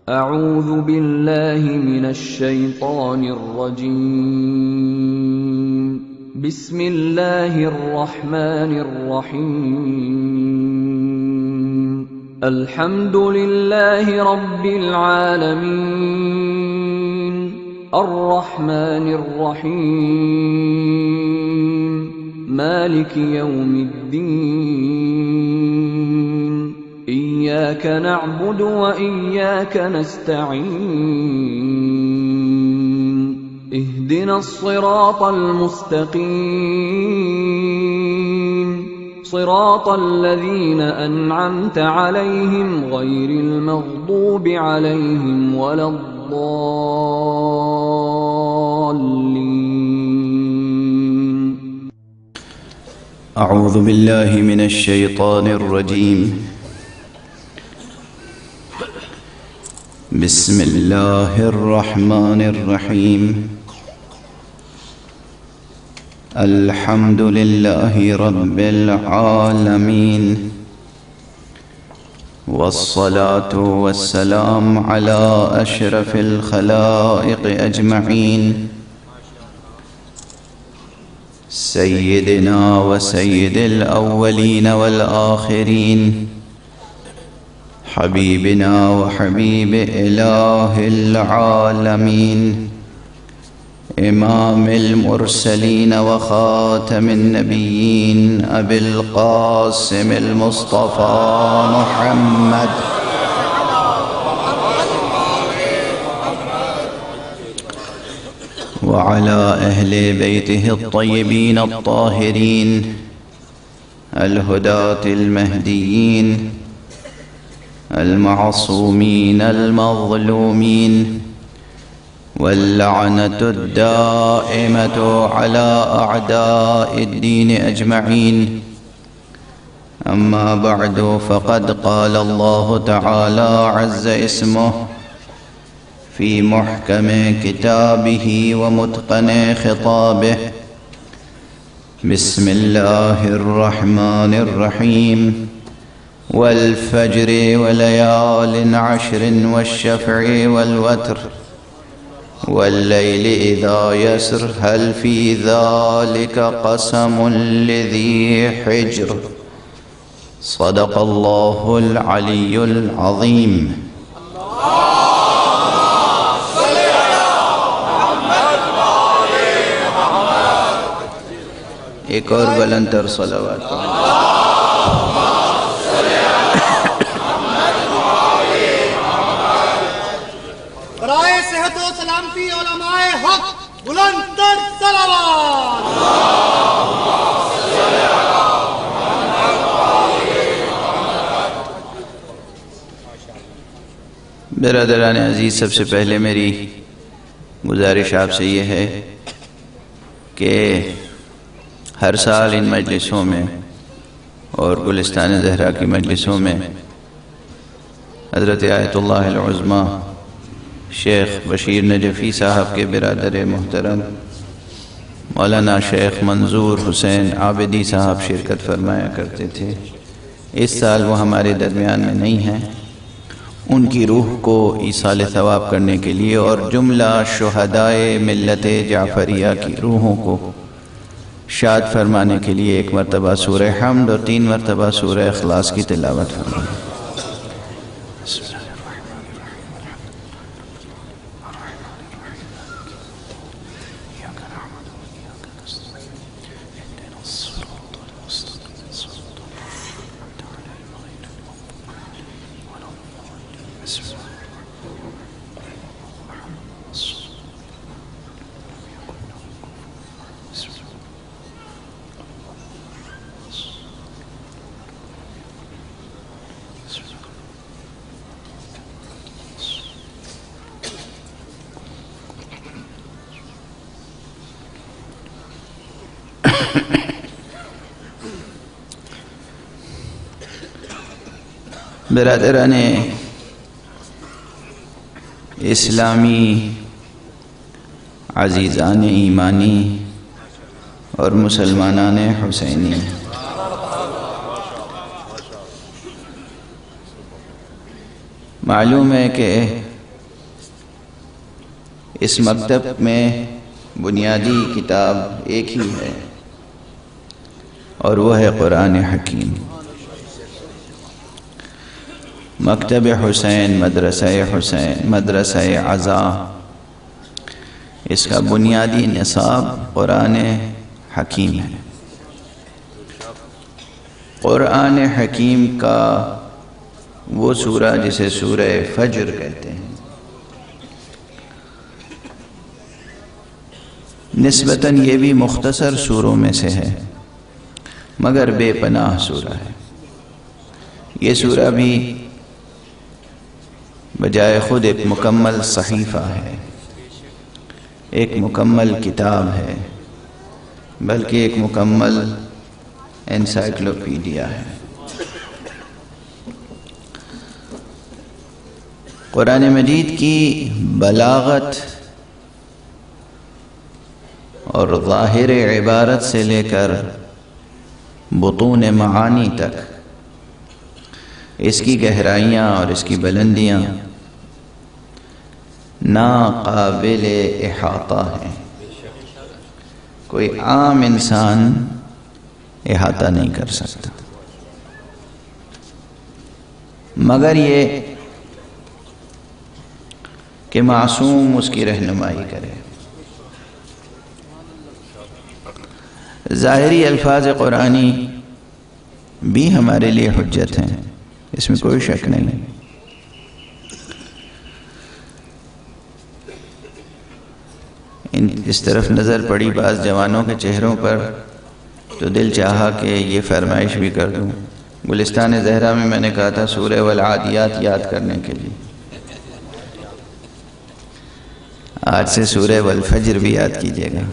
اعوذ باللہ من الشیطان الرجیم بسم اللہ الرحمن الرحیم الحمد للہ رب العالمین الرحمن الرحیم مالک یوم الدین إياك نعبد وإياك نستعين اهدنا الصراط المستقيم صراط الذين أنعمت عليهم غير المغضوب عليهم ولا الضالين. أعوذ بالله من الشيطان الرجيم. بسم الله الرحمن الرحيم. الحمد لله رب العالمين، والصلاة والسلام على أشرف الخلائق أجمعين، سيدنا وسيد الأولين والآخرين، حبيبنا وحبيب إله العالمين، إمام المرسلين وخاتم النبيين، أبي القاسم المصطفى محمد وعلى أهل بيته الطيبين الطاهرين الهداة المهديين المعصومين المظلومين، واللعنة الدائمة على أعداء الدين أجمعين. أما بعد، فقد قال الله تعالى عز اسمه في محكم كتابه ومتقن خطابه: بسم الله الرحمن الرحيم، والفجر وليال عشر، والشفع والوتر، والليل إذا يسر، هل في ذلك قسم لذي حجر. صدق الله العلي العظيم. ایک اور بلندتر صلوات برائے صحت و سلامتی علماء حق بلند تر صلوات. برادران عزیز، سب سے پہلے میری گزارش آپ سے یہ ہے کہ ہر سال ان مجلسوں میں اور گلستان زہرا کی مجلسوں میں حضرت آیت اللہ العظمیٰ شیخ بشیر نجفی صاحب کے برادر محترم مولانا شیخ منظور حسین عابدی صاحب شرکت فرمایا کرتے تھے. اس سال وہ ہمارے درمیان میں نہیں ہیں. ان کی روح کو ایصال ثواب کرنے کے لیے اور جملہ شہدائے ملت جعفریہ کی روحوں کو شاد فرمانے کے لیے ایک مرتبہ سورہ حمد اور 3 مرتبہ سورہ اخلاص کی تلاوت فرمائیں. برادران اسلامی، عزیزان ایمانی اور مسلمانان حسینی، معلوم ہے کہ اس مکتب میں بنیادی کتاب ایک ہی ہے اور وہ ہے قرآن حکیم۔ مکتب حسین، مدرسہ عزا، اس کا بنیادی نصاب قرآن حکیم ہے۔ قرآن حکیم کا وہ سورہ جسے سورہ فجر کہتے ہیں، نسبتاً یہ بھی مختصر سوروں میں سے ہے مگر بے پناہ سورہ ہے۔ یہ سورہ بھی بجائے خود ایک مکمل صحیفہ ہے، ایک مکمل کتاب ہے، بلکہ ایک مکمل انسائکلوپیڈیا ہے۔ قرآن مجید کی بلاغت اور ظاہر عبارت سے لے کر بطون معانی تک اس کی گہرائیاں اور اس کی بلندیاں ناقابل احاطہ ہیں، کوئی عام انسان احاطہ نہیں کر سکتا، مگر یہ کہ معصوم اس کی رہنمائی کرے۔ ظاہری الفاظ قرآنی بھی ہمارے لیے حجت ہیں، اس میں کوئی شک نہیں۔ اس طرف نظر پڑی بعض جوانوں کے چہروں پر تو دل چاہا کہ یہ فرمائش بھی کر دوں۔ گلستان زہرا میں نے کہا تھا سورہ والعادیات یاد کرنے کے لیے، آج سے سورہ والفجر بھی یاد کیجیے گا۔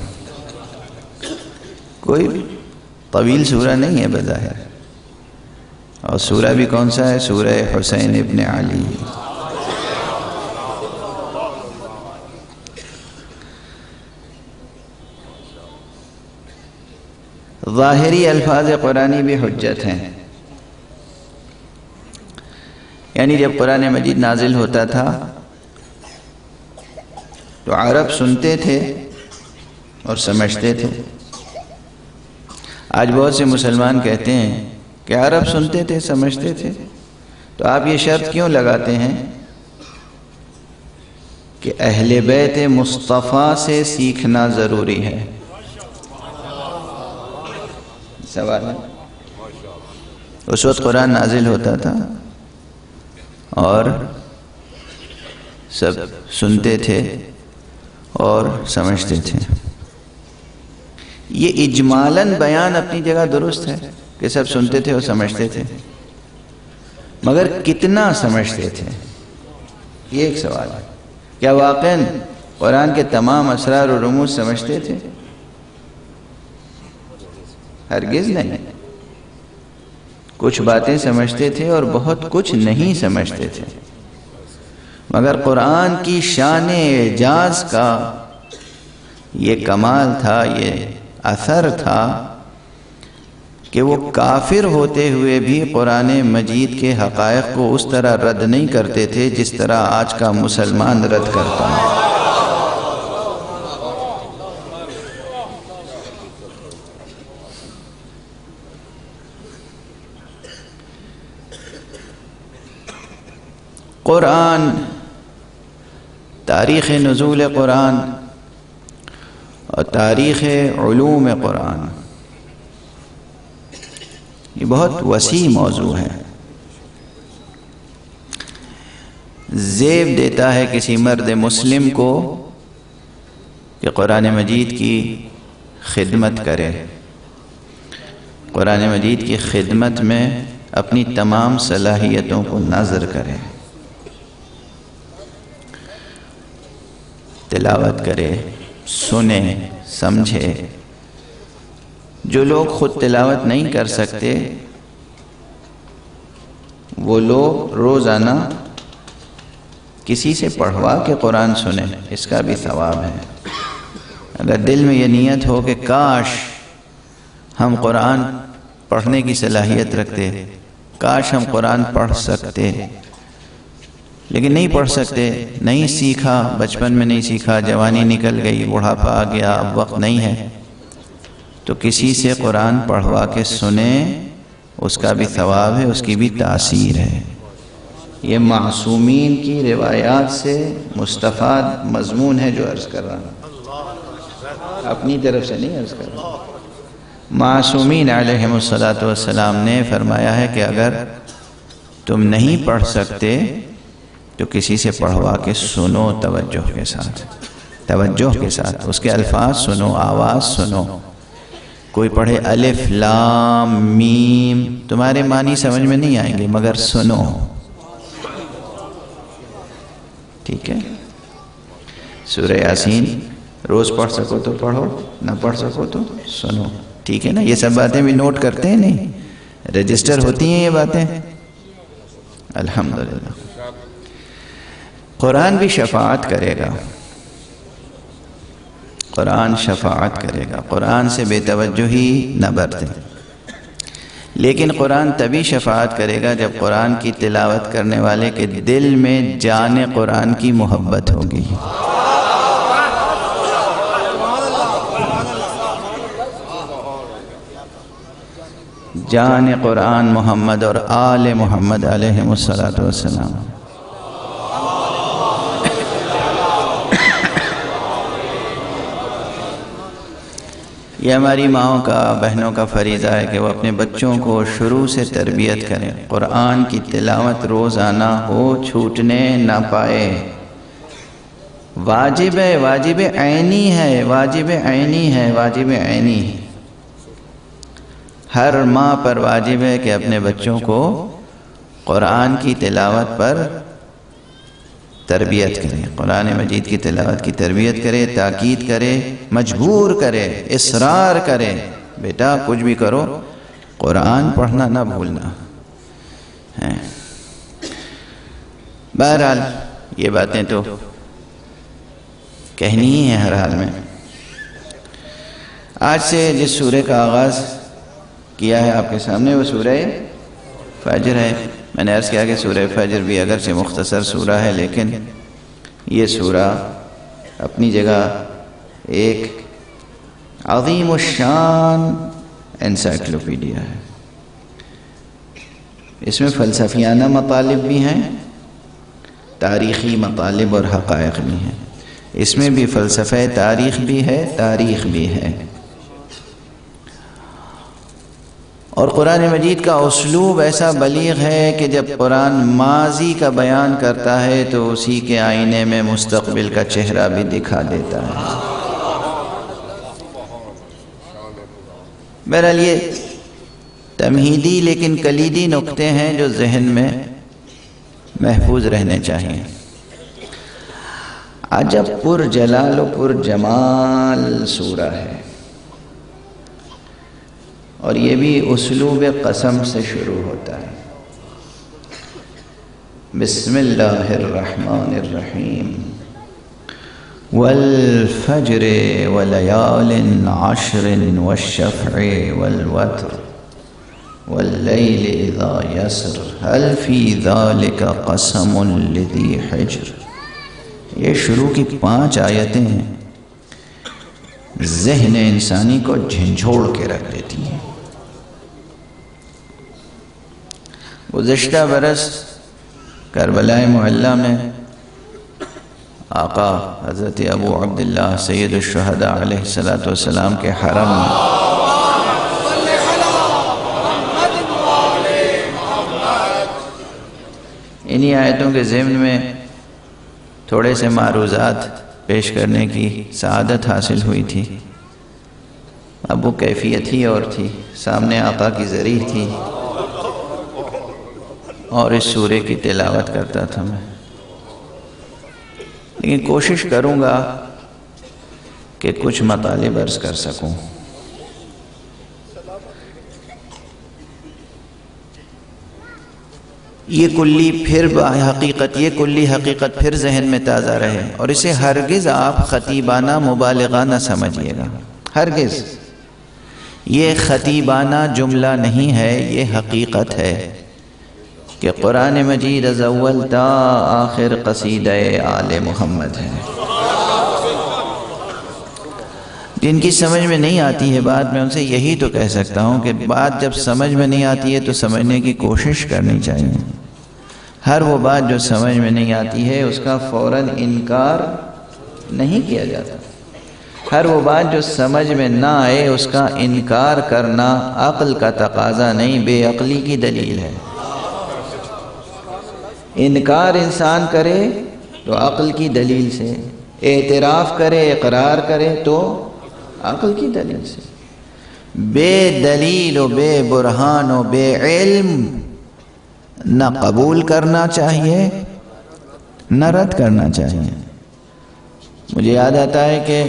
کوئی طویل سورہ نہیں ہے بظاہر، اور سورہ بھی کون سا ہے؟ سورہ حسین ابن علی۔ ظاہری الفاظ قرآنی بھی حجت ہیں، یعنی جب قرآن مجید نازل ہوتا تھا تو عرب سنتے تھے اور سمجھتے تھے۔ آج بہت سے مسلمان کہتے ہیں کہ عرب سنتے تھے سمجھتے تھے، تو آپ یہ شرط کیوں لگاتے ہیں کہ اہل بیت مصطفیٰ سے سیکھنا ضروری ہے؟ سوال ہے۔ اس وقت قرآن نازل ہوتا تھا اور سب سنتے تھے اور سمجھتے تھے۔ یہ اجمالاً بیان اپنی جگہ درست ہے کہ سب سنتے تھے اور سمجھتے تھے، مگر کتنا سمجھتے تھے یہ ایک سوال ہے۔ کیا واقعاً قرآن کے تمام اسرار و رموز سمجھتے تھے؟ ہرگز نہیں۔ کچھ باتیں سمجھتے تھے اور بہت کچھ نہیں سمجھتے تھے، مگر قرآن کی شان اعجاز کا یہ کمال تھا، یہ اثر تھا کہ وہ کافر ہوتے ہوئے بھی قرآن مجید کے حقائق کو اس طرح رد نہیں کرتے تھے جس طرح آج کا مسلمان رد کرتا ہے۔ قرآن، تاریخ نزول قرآن اور تاریخ علوم قرآن یہ بہت وسیع موضوع ہے۔ زیب دیتا ہے کسی مرد مسلم کو کہ قرآن مجید کی خدمت کرے، قرآن مجید کی خدمت میں اپنی تمام صلاحیتوں کو نظر کرے، تلاوت کرے، سنے، سمجھے۔ جو لوگ خود تلاوت نہیں کر سکتے وہ لوگ روزانہ کسی سے پڑھوا کے قرآن سنیں، اس کا بھی ثواب ہے۔ اگر دل میں یہ نیت ہو کہ کاش ہم قرآن پڑھنے کی صلاحیت رکھتے، کاش ہم قرآن پڑھ سکتے، لیکن نہیں پڑھ سکتے، نہیں سیکھا، بچپن میں نہیں سیکھا، جوانی نکل گئی، بڑھاپا آ گیا، اب وقت نہیں ہے، تو کسی سے قرآن پڑھوا کے سنیں، اس کا بھی ثواب ہے، اس کی بھی تاثیر ہے۔ یہ معصومین کی روایات سے مستفاد مضمون ہے جو عرض کر رہا ہوں، اپنی طرف سے نہیں عرض کر رہا۔ معصومین علیہم السلام نے فرمایا ہے کہ اگر تم نہیں پڑھ سکتے تو کسی سے پڑھوا کے سنو، توجہ کے ساتھ، توجہ کے ساتھ اس کے الفاظ سنو، آواز سنو۔ کوئی پڑھے الف لام میم، تمہارے معنی سمجھ میں نہیں آئیں گے مگر سنو، ٹھیک ہے؟ سورہ یاسین روز پڑھ سکو تو پڑھو، نہ پڑھ سکو تو سنو، ٹھیک ہے نا؟ یہ سب باتیں بھی نوٹ کرتے ہیں، نہیں رجسٹر ہوتی ہیں یہ باتیں؟ الحمدللہ۔ قرآن بھی شفاعت کرے گا، قرآن شفاعت کرے گا، قرآن سے بے توجہی نہ برتیں، لیکن قرآن تبھی شفاعت کرے گا جب قرآن کی تلاوت کرنے والے کے دل میں جان قرآن کی محبت ہوگی۔ جان قرآن محمد اور آل محمد علیہم السلام۔ یہ ہماری ماؤں کا، بہنوں کا فریضہ ہے کہ وہ اپنے بچوں کو شروع سے تربیت کریں، قرآن کی تلاوت روزانہ ہو، چھوٹنے نہ پائے۔ واجب ہے، واجب عینی ہے، واجب عینی ہے، واجب عینی ہے۔ ہر ماں پر واجب ہے کہ اپنے بچوں کو قرآن کی تلاوت پر تربیت کرے، قرآن مجید کی تلاوت کی تربیت کرے، تاکید کرے، مجبور کرے، اصرار کرے، بیٹا کچھ بھی کرو قرآن پڑھنا نہ بھولنا ہے۔ بہرحال یہ باتیں تو کہنی ہی ہیں ہر حال میں۔ آج سے جس سورہ کا آغاز کیا ہے آپ کے سامنے وہ سورہ فجر ہے۔ میں نے عرض کیا کہ سورہ فجر بھی اگرچہ مختصر سورہ ہے، لیکن یہ سورہ اپنی جگہ ایک عظیم الشان انسائکلوپیڈیا ہے۔ اس میں فلسفیانہ مطالب بھی ہیں، تاریخی مطالب اور حقائق بھی ہیں۔ اس میں بھی فلسفہ تاریخ بھی ہے، تاریخ بھی ہے، اور قرآن مجید کا اسلوب ایسا بلیغ ہے کہ جب قرآن ماضی کا بیان کرتا ہے تو اسی کے آئینے میں مستقبل کا چہرہ بھی دکھا دیتا ہے۔ بہرحال یہ تمہیدی لیکن کلیدی نقطے ہیں جو ذہن میں محفوظ رہنے چاہیے۔ عجب پر جلال و پر جمال سورہ ہے، اور یہ بھی اسلوب قسم سے شروع ہوتا ہے۔ بسم اللہ الرحمن الرحیم، والفجر وليال عشر والشفع والوتر والليل إذا يسر هل في ذلك قسم لذي حجر۔ یہ شروع کی 5 آیتیں ہیں، ذہن انسانی کو جھنجھوڑ کے رکھ دیتی ہیں۔ گزشتہ برس کربلا معلیٰ میں آقا حضرت ابو عبداللہ سید الشہداء علیہ السلام کے حرم میں انہی آیتوں کے ضمن میں تھوڑے سے معروضات پیش کرنے کی سعادت حاصل ہوئی تھی۔ اب وہ کیفیت ہی اور تھی، سامنے آقا کی ذریح تھی اور اس سورے کی تلاوت کرتا تھا میں، لیکن کوشش کروں گا کہ کچھ مطالب عرض کر سکوں۔ یہ کلی حقیقت پھر ذہن میں تازہ رہے، اور اسے ہرگز آپ خطیبانہ مبالغہ نہ سمجھیے گا، ہرگز۔ یہ خطیبانہ جملہ نہیں ہے، یہ حقیقت ہے۔ کہ قرآن مجید از اول تا آخر قصیدہ آل محمد ہے۔ جن کی سمجھ میں نہیں آتی ہے بات، میں ان سے یہی تو کہہ سکتا ہوں کہ بات جب سمجھ میں نہیں آتی ہے تو سمجھنے کی کوشش کرنی چاہیے۔ ہر وہ بات جو سمجھ میں نہیں آتی ہے اس کا فوراً انکار نہیں کیا جاتا۔ ہر وہ بات جو سمجھ میں نہ آئے اس کا انکار کرنا عقل کا تقاضا نہیں، بے عقلی کی دلیل ہے۔ انکار انسان کرے تو عقل کی دلیل سے، اعتراف کرے، اقرار کرے تو عقل کی دلیل سے۔ بے دلیل و بے برہان و بے علم نہ قبول کرنا چاہیے نہ رد کرنا چاہیے۔ مجھے یاد آتا ہے کہ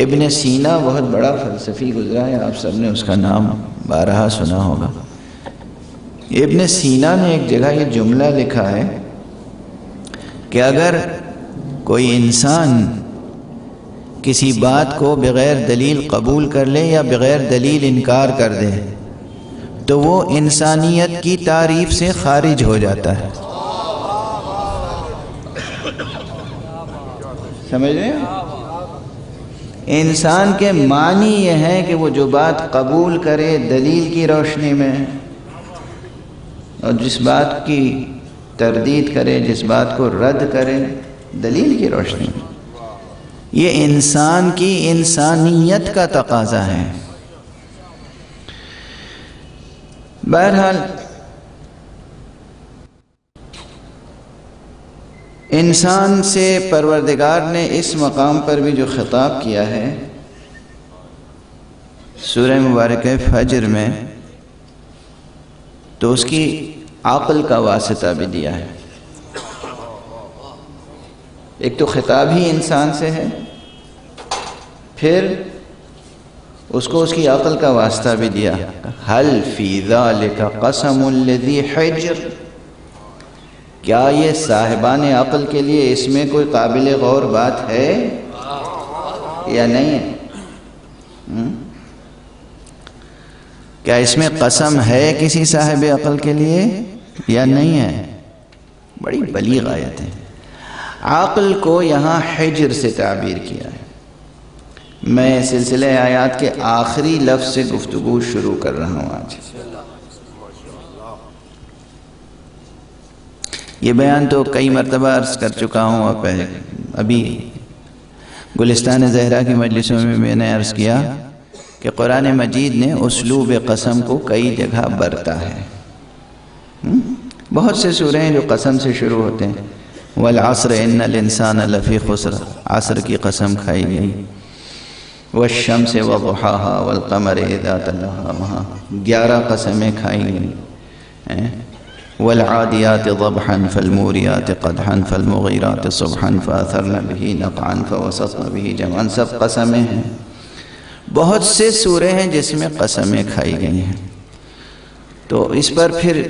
ابن سینا بہت بڑا فلسفی گزرا ہے، آپ سب نے اس کا نام بارہا سنا ہوگا۔ ابن سینا نے ایک جگہ یہ جملہ لکھا ہے کہ اگر کوئی انسان کسی بات کو بغیر دلیل قبول کر لے یا بغیر دلیل انکار کر دے تو وہ انسانیت کی تعریف سے خارج ہو جاتا ہے۔ سمجھ رہے ہیں؟ انسان کے معنی یہ ہے کہ وہ جو بات قبول کرے دلیل کی روشنی میں، اور جس بات کی تردید کرے، جس بات کو رد کرے دلیل کی روشنی میں۔ یہ انسان کی انسانیت کا تقاضا ہے۔ بہرحال انسان سے پروردگار نے اس مقام پر بھی جو خطاب کیا ہے سورہ مبارکہ فجر میں، تو اس کی عقل کا واسطہ بھی دیا ہے۔ ایک تو خطاب ہی انسان سے ہے، پھر اس کو اس کی عقل کا واسطہ بھی دیا۔ حل فی ذالک قسم لذی حجر، کیا یہ صاحبان عقل کے لیے اس میں کوئی قابل غور بات ہے یا نہیں ہے؟ کیا اس میں قسم ہے کسی صاحب عقل کے لیے یا نہیں ہے؟ بڑی بلیغ آیت ہے۔ عقل کو یہاں حجر سے تعبیر کیا ہے۔ میں سلسلہ آیات کے آخری لفظ سے گفتگو شروع کر رہا ہوں آج۔ یہ بیان تو کئی مرتبہ عرض کر چکا ہوں، اور ابھی گلستان زہرا کی مجلسوں میں میں نے عرض کیا کہ قرآن مجید نے اسلوب قسم کو کئی جگہ برتا ہے۔ بہت سے سورے ہیں جو قسم سے شروع ہوتے ہیں۔ والعصر ان الانسان لفی خسر، عصر کی قسم کھائی گئی۔ والشمس وضحاها والقمر اذا تلاها، 11 قسمیں کھائی گئی۔ والعادیات ضبحا فالموریات قدحا فالمغیرات صبحا فاثرن به نقعا فوسطن به جمعا، سب قسمیں ہیں۔ بہت سے سورے ہیں جس میں قسمیں کھائی گئی ہیں۔ تو اس پر پھر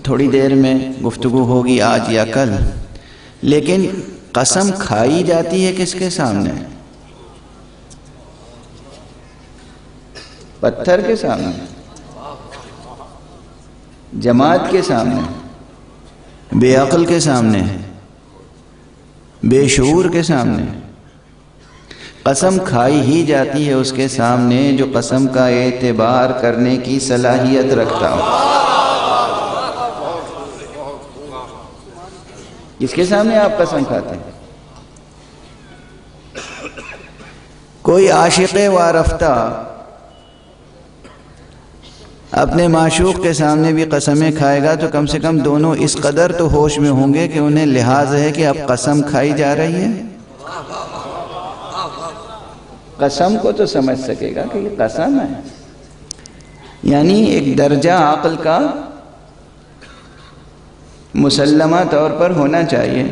تھوڑی دیر میں گفتگو ہوگی آج یا کل، لیکن قسم کھائی جاتی ہے کس کے سامنے؟ پتھر کے سامنے، جماعت کے سامنے، بے عقل کے سامنے، بے شعور کے سامنے۔ قسم کھائی ہی جاتی ہے اس کے سامنے جو قسم کا اعتبار کرنے کی صلاحیت رکھتا ہو۔ کس کے سامنے آپ قسم کھاتے ہیں؟ کوئی عاشق وارفتہ اپنے معشوق کے سامنے بھی قسمیں کھائے گا تو کم سے کم دونوں اس قدر تو ہوش میں ہوں گے کہ انہیں لحاظ ہے کہ اب قسم کھائی جا رہی ہے۔ قسم کو تو سمجھ سکے گا کہ یہ قسم ہے، یعنی ایک درجہ عقل کا مسلمہ طور پر ہونا چاہیے۔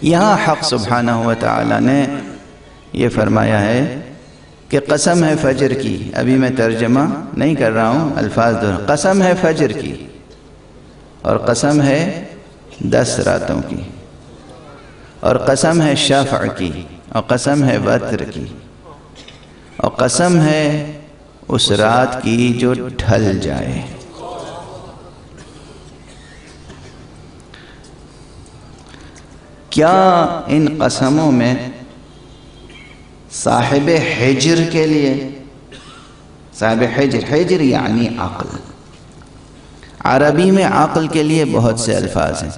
یہاں حق سبحانہ و تعالی نے یہ فرمایا ہے کہ قسم ہے فجر کی، ابھی میں ترجمہ نہیں کر رہا ہوں، الفاظ قسم ہے فجر کی، اور قسم ہے 10 راتوں کی، اور قسم ہے شفع کی، اور قسم ہے وتر کی، اور قسم ہے اس رات کی جو ڈھل جائے۔ کیا ان قسموں میں صاحب حجر کے لیے، صاحب حجر یعنی عقل، عربی میں عقل کے لیے بہت سے الفاظ ہیں.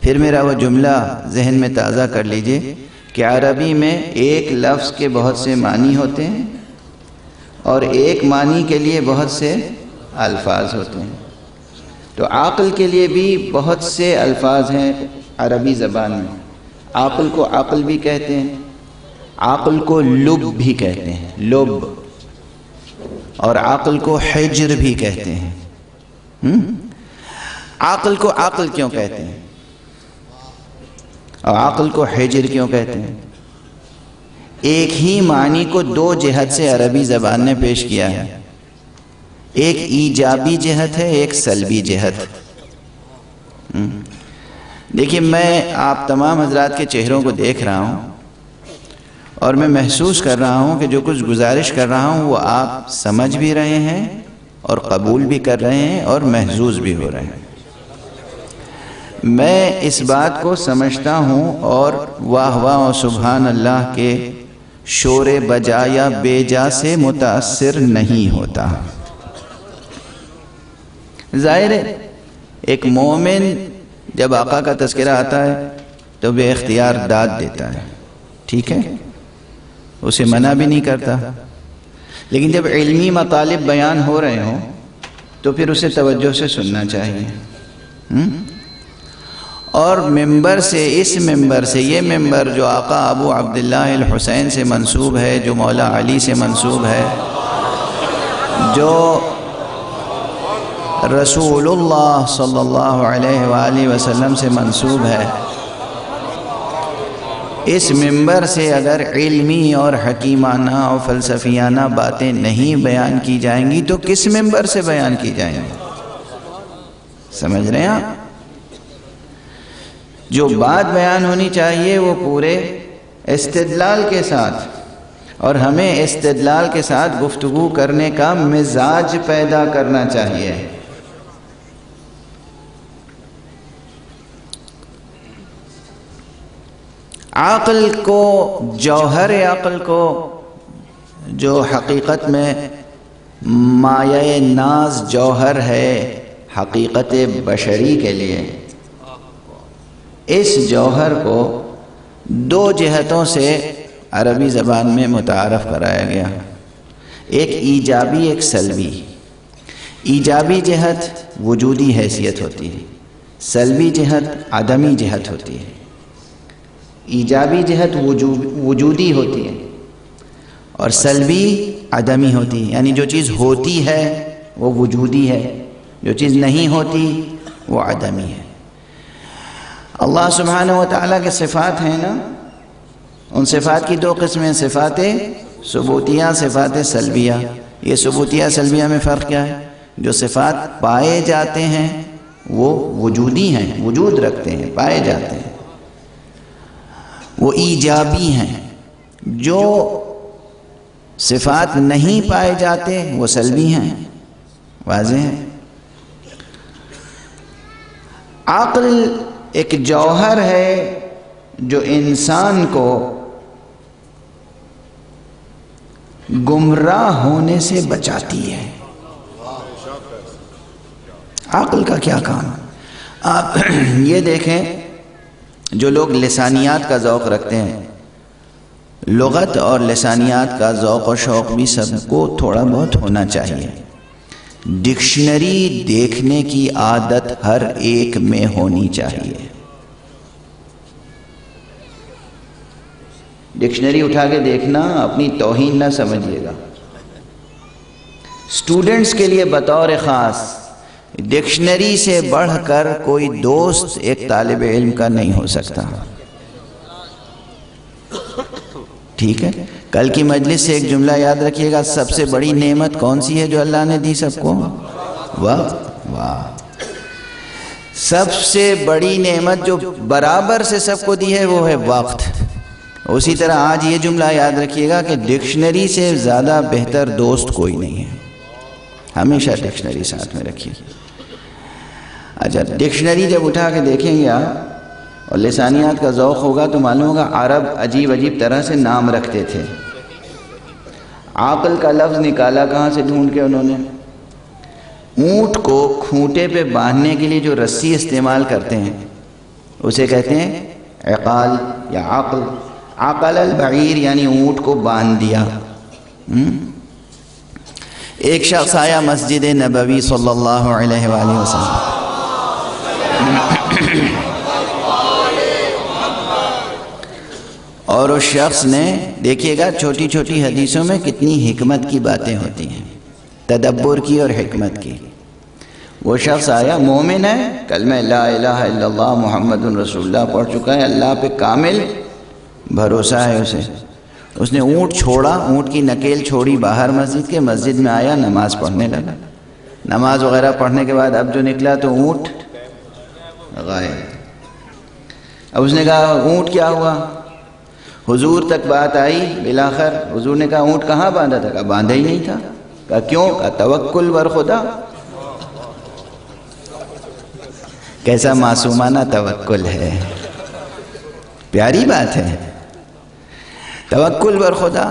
پھر میرا وہ جملہ ذہن میں تازہ کر لیجئے کہ عربی میں ایک لفظ کے بہت سے معنی ہوتے ہیں اور ایک معنی کے لیے بہت سے الفاظ ہوتے ہیں. تو عقل کے لیے بھی بہت سے الفاظ ہیں عربی زبان میں. عقل کو عقل بھی کہتے ہیں، عقل کو لب بھی کہتے ہیں، لب، اور عقل کو حجر بھی کہتے ہیں. عقل کو عقل کیوں کہتے ہیں اور عقل کو حجر کیوں کہتے ہیں؟ ایک ہی معنی کو دو جہت سے عربی زبان نے پیش کیا ہے. ایک ایجابی جہت ہے، ایک سلبی جہت. دیکھیے، میں آپ تمام حضرات کے چہروں کو دیکھ رہا ہوں اور میں محسوس کر رہا ہوں کہ جو کچھ گزارش کر رہا ہوں وہ آپ سمجھ بھی رہے ہیں اور قبول بھی کر رہے ہیں اور محظوظ بھی ہو رہے ہیں. میں اس بات کو سمجھتا ہوں اور واہ واہ و سبحان اللہ کے شور بجا یا بے جا سے متاثر نہیں ہوتا. ظاہر ہے ایک مومن جب آقا کا تذکرہ آتا ہے تو بے اختیار داد دیتا ہے، ٹھیک ہے، اسے منع بھی نہیں کرتا. لیکن جب علمی مطالب بیان ہو رہے ہوں تو پھر اسے توجہ سے سننا چاہیے. اور ممبر سے، اس ممبر سے، یہ ممبر جو آقا ابو عبداللہ الحسین سے منسوب ہے، جو مولا علی سے منسوب ہے، جو رسول اللہ صلی اللہ علیہ وآلہ وسلم سے منسوب ہے، اس ممبر سے اگر علمی اور حکیمانہ اور فلسفیانہ باتیں نہیں بیان کی جائیں گی تو کس ممبر سے بیان کی جائیں گی؟ سمجھ رہے ہیں آپ؟ جو بات بیان ہونی چاہیے وہ پورے استدلال کے ساتھ، اور ہمیں استدلال کے ساتھ گفتگو کرنے کا مزاج پیدا کرنا چاہیے. عقل کو، جوہر عقل کو، جو حقیقت میں مایہ ناز جوہر ہے حقیقت بشری کے لیے، اس جوہر کو دو جہتوں سے عربی زبان میں متعارف کرایا گیا. ایک ایجابی، ایک سلبی. ایجابی جہت وجودی حیثیت ہوتی ہے، سلبی جہت عدمی جہت ہوتی ہے. ایجابی جہت وجودی ہوتی ہے اور سلبی عدمی ہوتی ہے، یعنی جو چیز ہوتی ہے وہ وجودی ہے، جو چیز نہیں ہوتی وہ عدمی ہے. اللہ سبحانہ و تعالیٰ کے صفات ہیں نا، ان صفات کی دو قسمیں، صفات ثبوتیہ، صفات سلبیہ. یہ ثبوتیہ سلبیہ میں فرق کیا ہے؟ جو صفات پائے جاتے ہیں وہ وجودی ہیں، وجود رکھتے ہیں، پائے جاتے ہیں، وہ ایجابی ہیں. جو صفات نہیں پائے جاتے وہ سلبی ہیں. واضح ہے؟ عقل ایک جوہر ہے جو انسان کو گمراہ ہونے سے بچاتی ہے. عقل کا کیا کام؟ آپ یہ دیکھیں، جو لوگ لسانیات کا ذوق رکھتے ہیں، لغت اور لسانیات کا ذوق و شوق بھی سب کو تھوڑا بہت ہونا چاہیے. ڈکشنری دیکھنے کی عادت ہر ایک میں ہونی چاہیے. ڈکشنری اٹھا کے دیکھنا اپنی توہین نہ سمجھیے گا. اسٹوڈنٹس کے لیے بطور خاص ڈکشنری سے بڑھ کر کوئی دوست ایک طالب علم کا نہیں ہو سکتا. ٹھیک ہے؟ کل کی مجلس سے ایک جملہ یاد رکھیے گا، سب سے بڑی نعمت کون سی ہے جو اللہ نے دی سب کو؟ وقت. واہ! سب سے بڑی نعمت جو برابر سے سب کو دی ہے وہ ہے وقت. اسی طرح آج یہ جملہ یاد رکھیے گا کہ ڈکشنری سے زیادہ بہتر دوست کوئی نہیں ہے. ہمیشہ ڈکشنری ساتھ میں رکھیے. اچھا، ڈکشنری جب اٹھا کے دیکھیں گے آپ اور لسانیات کا ذوق ہوگا تو معلوم ہوگا عرب عجیب عجیب طرح سے نام رکھتے تھے۔ عاقل کا لفظ نکالا کہاں سے ڈھونڈ کے انہوں نے؟ اونٹ کو کھوٹے پہ باندھنے کے لیے جو رسی استعمال کرتے ہیں اسے کہتے ہیں عقال یا عقل۔ عقل البعیر یعنی اونٹ کو باندھ دیا۔ ایک شخص آیا مسجد نبوی صلی اللہ علیہ وآلہ وسلم، اور اس شخص نے، دیکھیے گا چھوٹی چھوٹی حدیثوں میں کتنی حکمت کی باتیں ہوتی ہیں، تدبر کی اور حکمت کی۔ وہ شخص آیا، مومن ہے، کلمہ لا الہ الا اللہ محمد رسول اللہ پڑھ چکا ہے، اللہ پہ کامل بھروسہ ہے اسے۔ اس نے اونٹ چھوڑا، اونٹ کی نکیل چھوڑی باہر مسجد کے، مسجد میں آیا، نماز پڑھنے لگا۔ نماز وغیرہ پڑھنے کے بعد اب جو نکلا تو اونٹ غائب۔ اب اس نے کہا اونٹ کیا ہوا؟ حضور تک بات آئی، بالآخر حضور نے کہا اونٹ کہاں باندھا تھا؟ کہا باندھا ہی نہیں تھا۔ کہا کیوں؟ کہا توکل بر خدا۔ کیسا معصومانہ توکل ہے، پیاری بات ہے، توکل بر خدا۔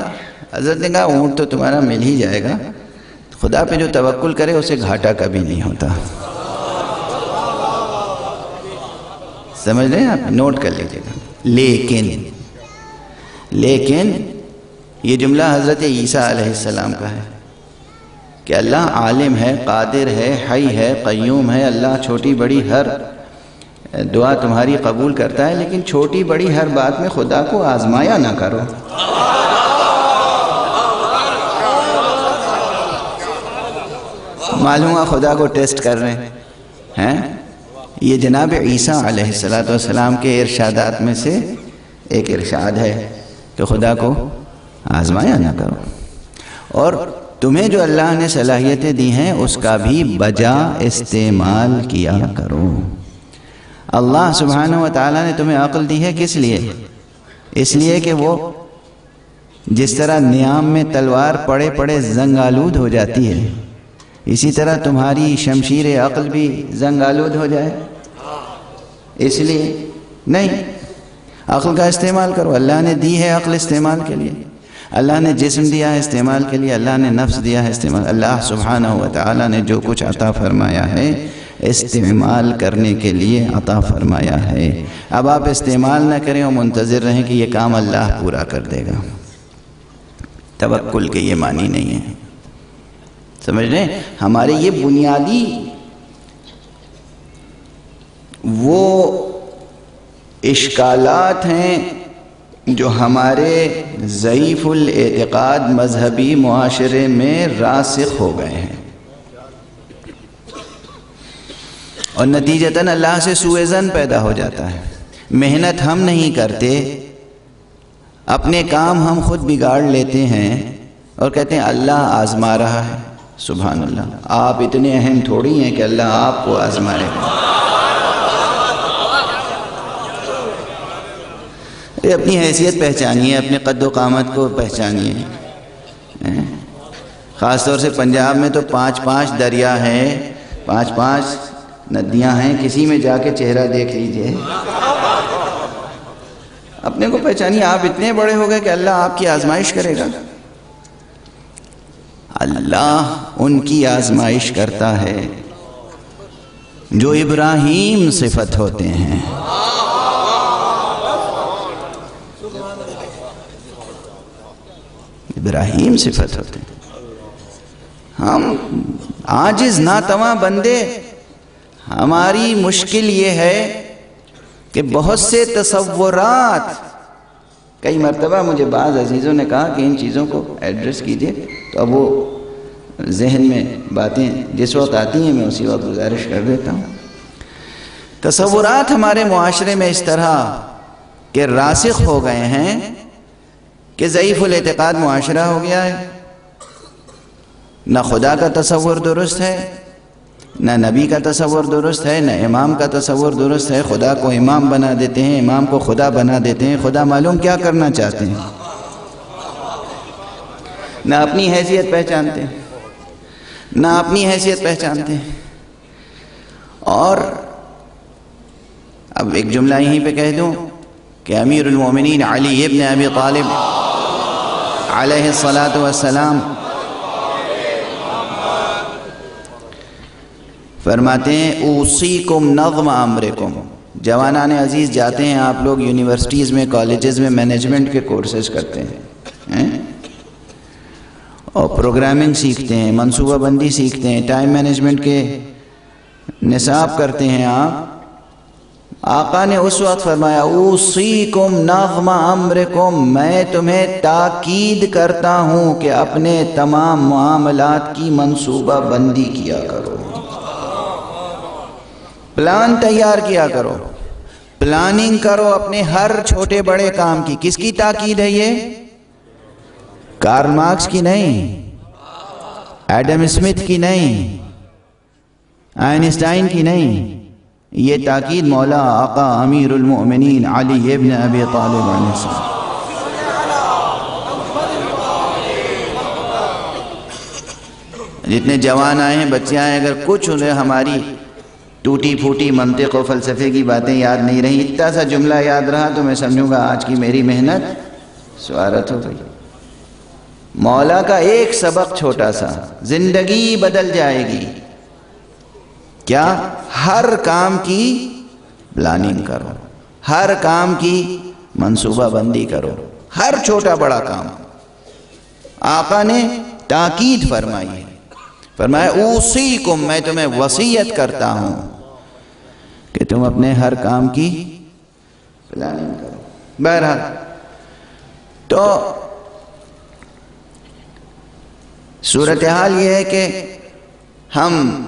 حضرت نے کہا اونٹ تو تمہارا مل ہی جائے گا، خدا پہ جو توکل کرے اسے گھاٹا کبھی نہیں ہوتا۔ سمجھ رہے ہیں آپ؟ نوٹ کر لیجیے گا۔ لیکن یہ جملہ حضرت عیسیٰ علیہ السلام کا ہے کہ اللہ عالم ہے، قادر ہے، حی ہے، قیوم ہے، اللہ چھوٹی بڑی ہر دعا تمہاری قبول کرتا ہے، لیکن چھوٹی بڑی ہر بات میں خدا کو آزمایا نہ کرو۔ معلوم ہے خدا کو ٹیسٹ کر رہے ہیں۔ یہ جناب عیسیٰ علیہ السلام کے ارشادات میں سے ایک ارشاد ہے کہ خدا کو آزمایا نہ کرو، اور تمہیں جو اللہ نے صلاحیتیں دی ہیں اس کا بھی بجا استعمال کیا کرو۔ اللہ سبحانہ و تعالیٰ نے تمہیں عقل دی ہے کس لیے؟ اس لیے کہ وہ جس طرح نیام میں تلوار پڑے پڑے زنگ آلود ہو جاتی ہے، اسی طرح تمہاری شمشیر عقل بھی زنگ آلود ہو جائے، اس لیے نہیں، عقل کا استعمال کرو۔ اللہ نے دی ہے عقل استعمال کے لیے، اللہ نے جسم دیا ہے استعمال کے لیے، اللہ نے نفس دیا ہے استعمال۔ اللہ سبحانہ و تعالیٰ نے جو کچھ عطا فرمایا ہے استعمال کرنے کے لیے عطا فرمایا ہے۔ اب آپ استعمال نہ کریں اور منتظر رہیں کہ یہ کام اللہ پورا کر دے گا، توکل کے یہ معنی نہیں ہے۔ سمجھ رہے ہیں؟ ہمارے یہ بنیادی وہ اشکالات ہیں جو ہمارے ضعیف الاعتقاد مذہبی معاشرے میں راسخ ہو گئے ہیں، اور نتیجتاً اللہ سے سوء ظن پیدا ہو جاتا ہے۔ محنت ہم نہیں کرتے، اپنے کام ہم خود بگاڑ لیتے ہیں اور کہتے ہیں اللہ آزما رہا ہے۔ سبحان اللہ، آپ اتنے اہم تھوڑی ہیں کہ اللہ آپ کو آزمائے گا۔ اپنی حیثیت پہچانیے، اپنے قد و قامت کو پہچانیے۔ خاص طور سے پنجاب میں تو 5 دریا ہیں، 5 ندیاں ہیں، کسی میں جا کے چہرہ دیکھ لیجئے، اپنے کو پہچانیے۔ آپ اتنے بڑے ہو گئے کہ اللہ آپ کی آزمائش کرے گا؟ اللہ ان کی آزمائش کرتا ہے جو ابراہیم صفت ہوتے ہیں۔ ابراہیم صفت ہوتے ہیں۔ ہم عاجز ناتواں بندے، ہماری مشکل یہ ہے کہ بہت سے تصورات، کئی مرتبہ مجھے بعض عزیزوں نے کہا کہ ان چیزوں کو ایڈریس کیجئے، تو اب وہ ذہن میں باتیں جس وقت آتی ہیں میں اسی وقت گزارش کر دیتا ہوں۔ تصورات ہمارے معاشرے میں اس طرح کہ راسخ ہو گئے ہیں کہ ضعیف الاعتقاد معاشرہ ہو گیا ہے، نہ خدا کا تصور درست ہے، نہ نبی کا تصور درست ہے، نہ امام کا تصور درست ہے۔ خدا کو امام بنا دیتے ہیں، امام کو خدا بنا دیتے ہیں۔ خدا معلوم کیا کرنا چاہتے ہیں، نہ اپنی حیثیت پہچانتے ہیں، نہ اپنی حیثیت پہچانتے ہیں۔ اور اب ایک جملہ یہیں پہ کہہ دوں کہ امیر المومنین علی ابن ابی طالب علیہ الصلاۃ والسلام فرماتے ہیں اوصیکم نظم امرکم. جوانان عزیز جاتے ہیں آپ لوگ یونیورسٹیز میں، کالجز میں مینجمنٹ کے کورسز کرتے ہیں اور پروگرامنگ سیکھتے ہیں، منصوبہ بندی سیکھتے ہیں، ٹائم مینجمنٹ کے نصاب کرتے ہیں آپ. آقا نے اس وقت فرمایا اوصیکم نظم امرکم، میں تمہیں تاکید کرتا ہوں کہ اپنے تمام معاملات کی منصوبہ بندی کیا کرو، پلان تیار کیا کرو، پلاننگ کرو اپنے ہر چھوٹے بڑے کام کی. کس کی تاکید ہے یہ؟ کارل مارکس کی نہیں، ایڈم اسمتھ کی نہیں، آئنسٹائن کی نہیں، یہ تاکید مولا آقا امیر المؤمنین علی ابن ابی طالب علیہ السلام. جتنے جوان آئے ہیں، بچے آئے ہیں، اگر کچھ انہیں ہماری ٹوٹی پھوٹی منطق و فلسفے کی باتیں یاد نہیں رہی، اتنا سا جملہ یاد رہا تو میں سمجھوں گا آج کی میری محنت سوارت ہو گئی. مولا کا ایک سبق چھوٹا سا، زندگی بدل جائے گی. کیا؟ ہر کام کی پلاننگ کرو، ہر کام کی منصوبہ بندی کرو، ہر چھوٹا بڑا کام. آقا نے تاکید فرمائی ہے، فرمایا اوصیکم، میں تمہیں وصیت کرتا ہوں کہ تم اپنے ہر کام کی پلاننگ کرو. بہرحال تو صورتحال یہ ہے کہ ہم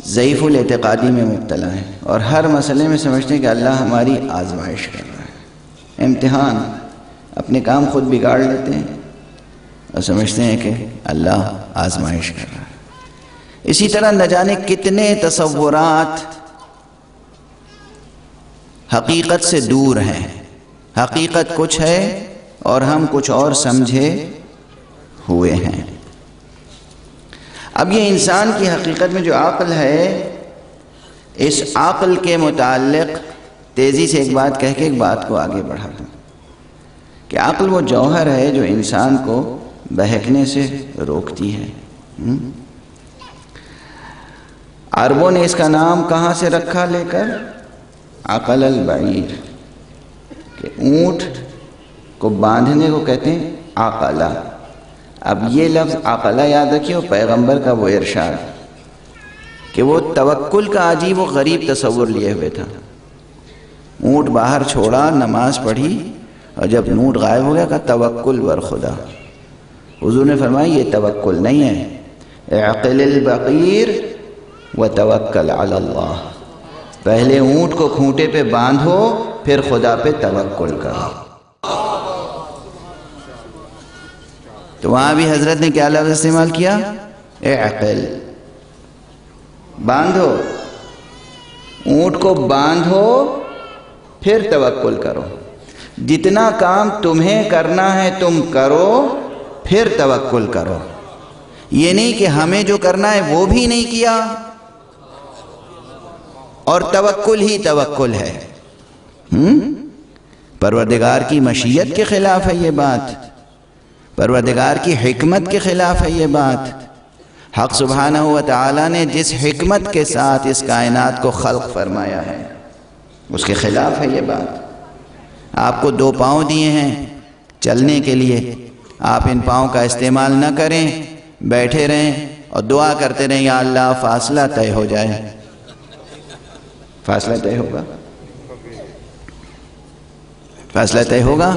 ضعیف الاعتقادی میں مبتلا ہیں اور ہر مسئلے میں سمجھتے ہیں کہ اللہ ہماری آزمائش کر رہا ہے، امتحان. اپنے کام خود بگاڑ لیتے ہیں اور سمجھتے ہیں کہ اللہ آزمائش کر رہا ہے. اسی طرح نہ جانے کتنے تصورات حقیقت سے دور ہیں. حقیقت کچھ ہے اور ہم کچھ اور سمجھے ہوئے ہیں. اب یہ انسان کی حقیقت میں جو عقل ہے، اس عقل کے متعلق تیزی سے ایک بات کہہ کے ایک بات کو آگے بڑھا دوں کہ عقل وہ جوہر ہے جو انسان کو بہکنے سے روکتی ہے. عربوں نے اس کا نام کہاں سے رکھا لے کر؟ عقل البعیر، کہ اونٹ کو باندھنے کو کہتے ہیں عقلہ. اب یہ لفظ عقلہ یاد رکھیے، پیغمبر کا وہ ارشاد کہ وہ توکل کا عجیب و غریب تصور لیے ہوئے تھا. اونٹ باہر چھوڑا، نماز پڑھی اور جب اونٹ غائب ہو گیا کہا توکل بر خدا. حضور نے فرمایا یہ توکل نہیں ہے، اعقل البعیر وتوکل علی اللہ. پہلے اونٹ کو کھونٹے پہ باندھو، پھر خدا پہ توکل کرو. تو وہاں بھی حضرت نے کیا لفظ استعمال کیا؟ اعقل. باندھو، اونٹ کو باندھو پھر توکل کرو. جتنا کام تمہیں کرنا ہے تم کرو، پھر توکل کرو. یہ نہیں کہ ہمیں جو کرنا ہے وہ بھی نہیں کیا اور توکل ہی توکل ہے. پروردگار کی مشیت کے خلاف ہے یہ بات، پروردگار کی حکمت کے خلاف ہے یہ بات. حق سبحانہ و تعالی نے جس حکمت کے ساتھ اس کائنات کو خلق فرمایا ہے اس کے خلاف ہے یہ بات. آپ کو 2 پاؤں دیے ہیں چلنے کے لیے، آپ ان پاؤں کا استعمال نہ کریں، بیٹھے رہیں اور دعا کرتے رہیں یا اللہ فاصلہ طے ہو جائے. فاصلہ طے ہوگا؟ فاصلہ طے ہوگا؟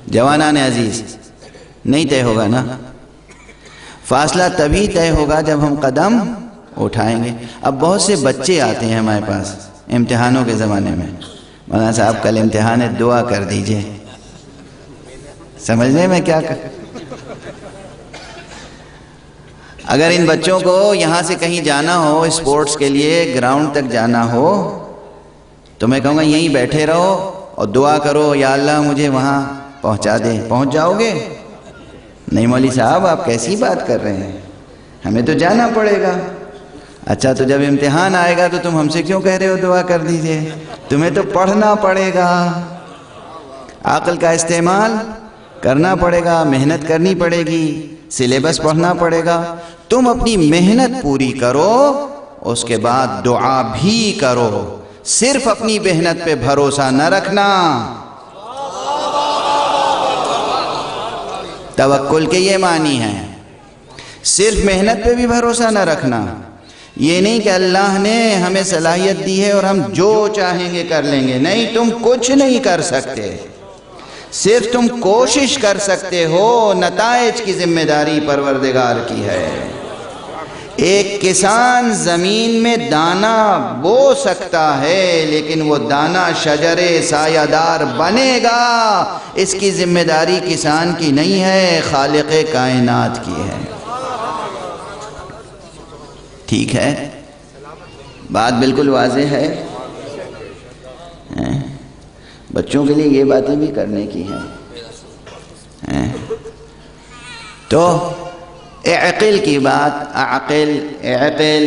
جوانان عزیز نہیں طے ہوگا نا. فاصلہ تبھی طے ہوگا جب ہم قدم اٹھائیں گے. اب بہت سے بچے آتے ہیں ہمارے پاس امتحانوں کے زمانے میں، مولانا صاحب کل امتحان ہے دعا کر دیجئے. سمجھنے میں کیا اگر ان بچوں کو یہاں سے کہیں جانا ہو اسپورٹس کے لیے، گراؤنڈ تک جانا ہو، تو میں کہوں گا یہیں بیٹھے رہو اور دعا کرو یا اللہ مجھے وہاں پہنچا دے. پہنچ جاؤ گے؟ نہیں مولوی صاحب آپ کیسی بات کر رہے ہیں، ہمیں تو جانا پڑے گا. اچھا تو جب امتحان آئے گا تو تم ہم سے کیوں کہہ رہے ہو دعا کر دیجئے؟ تمہیں تو پڑھنا پڑے گا، عقل کا استعمال کرنا پڑے گا، محنت کرنی پڑے گی، سلیبس پڑھنا پڑے گا۔ تم اپنی محنت پوری کرو، اس کے بعد دعا بھی کرو، صرف اپنی محنت پہ بھروسہ نہ رکھنا۔ توکل کے یہ معنی ہے، صرف محنت پہ بھی بھروسہ نہ رکھنا۔ یہ نہیں کہ اللہ نے ہمیں صلاحیت دی ہے اور ہم جو چاہیں گے کر لیں گے، نہیں، تم کچھ نہیں کر سکتے، صرف تم کوشش کر سکتے ہو، نتائج کی ذمہ داری پروردگار کی ہے۔ ایک کسان زمین میں دانہ بو سکتا ہے، لیکن وہ دانہ شجر سایہ دار بنے گا، اس کی ذمہ داری کسان کی نہیں ہے، خالق کائنات کی ہے۔ ٹھیک ہے، بات بالکل واضح ہے۔ بچوں کے لیے یہ باتیں بھی کرنے کی ہیں۔ تو اعقل کی بات، عقل، عقل،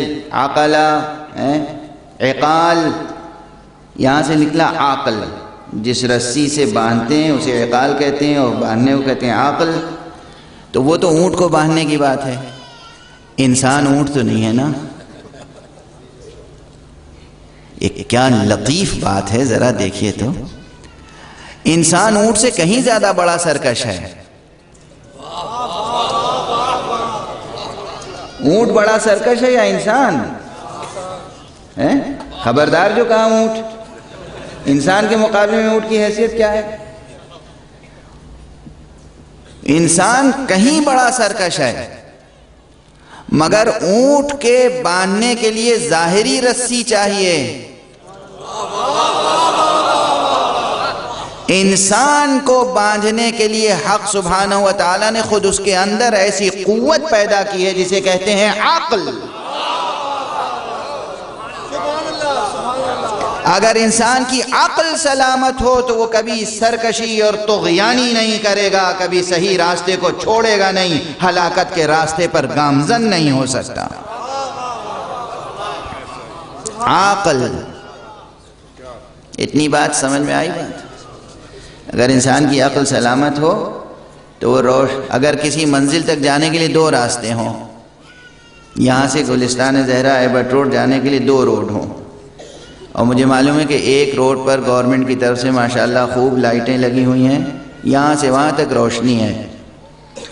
عقال، یہاں سے نکلا عقل، جس رسی سے باندھتے ہیں اسے عقال کہتے ہیں، اور باندھنے کو کہتے ہیں عقل۔ تو وہ تو اونٹ کو باندھنے کی بات ہے، انسان اونٹ تو نہیں ہے نا۔ ایک کیا لطیف بات ہے، ذرا دیکھیے تو، انسان اونٹ سے کہیں زیادہ بڑا سرکش ہے۔ اونٹ بڑا سرکش ہے یا انسان؟ خبردار جو کہا اونٹ، انسان کے مقابلے میں اونٹ کی حیثیت کیا ہے؟ انسان کہیں بڑا سرکش ہے، مگر اونٹ کے باندھنے کے لیے ظاہری رسی چاہیے، انسان کو باندھنے کے لیے حق سبحانہ و تعالیٰ نے خود اس کے اندر ایسی قوت پیدا کی ہے جسے کہتے ہیں عقل۔ اگر انسان کی عقل سلامت ہو تو وہ کبھی سرکشی اور طغیانی نہیں کرے گا، کبھی صحیح راستے کو چھوڑے گا نہیں، ہلاکت کے راستے پر گامزن نہیں ہو سکتا۔ عقل، اتنی بات سمجھ میں آئی بات؟ اگر انسان کی عقل سلامت ہو تو وہ اگر کسی منزل تک جانے کے لیے دو راستے ہوں، یہاں سے گلستان زہرا ایبٹ روڈ جانے کے لیے دو روڈ ہوں، اور مجھے معلوم ہے کہ ایک روڈ پر گورنمنٹ کی طرف سے ماشاءاللہ خوب لائٹیں لگی ہوئی ہیں، یہاں سے وہاں تک روشنی ہے،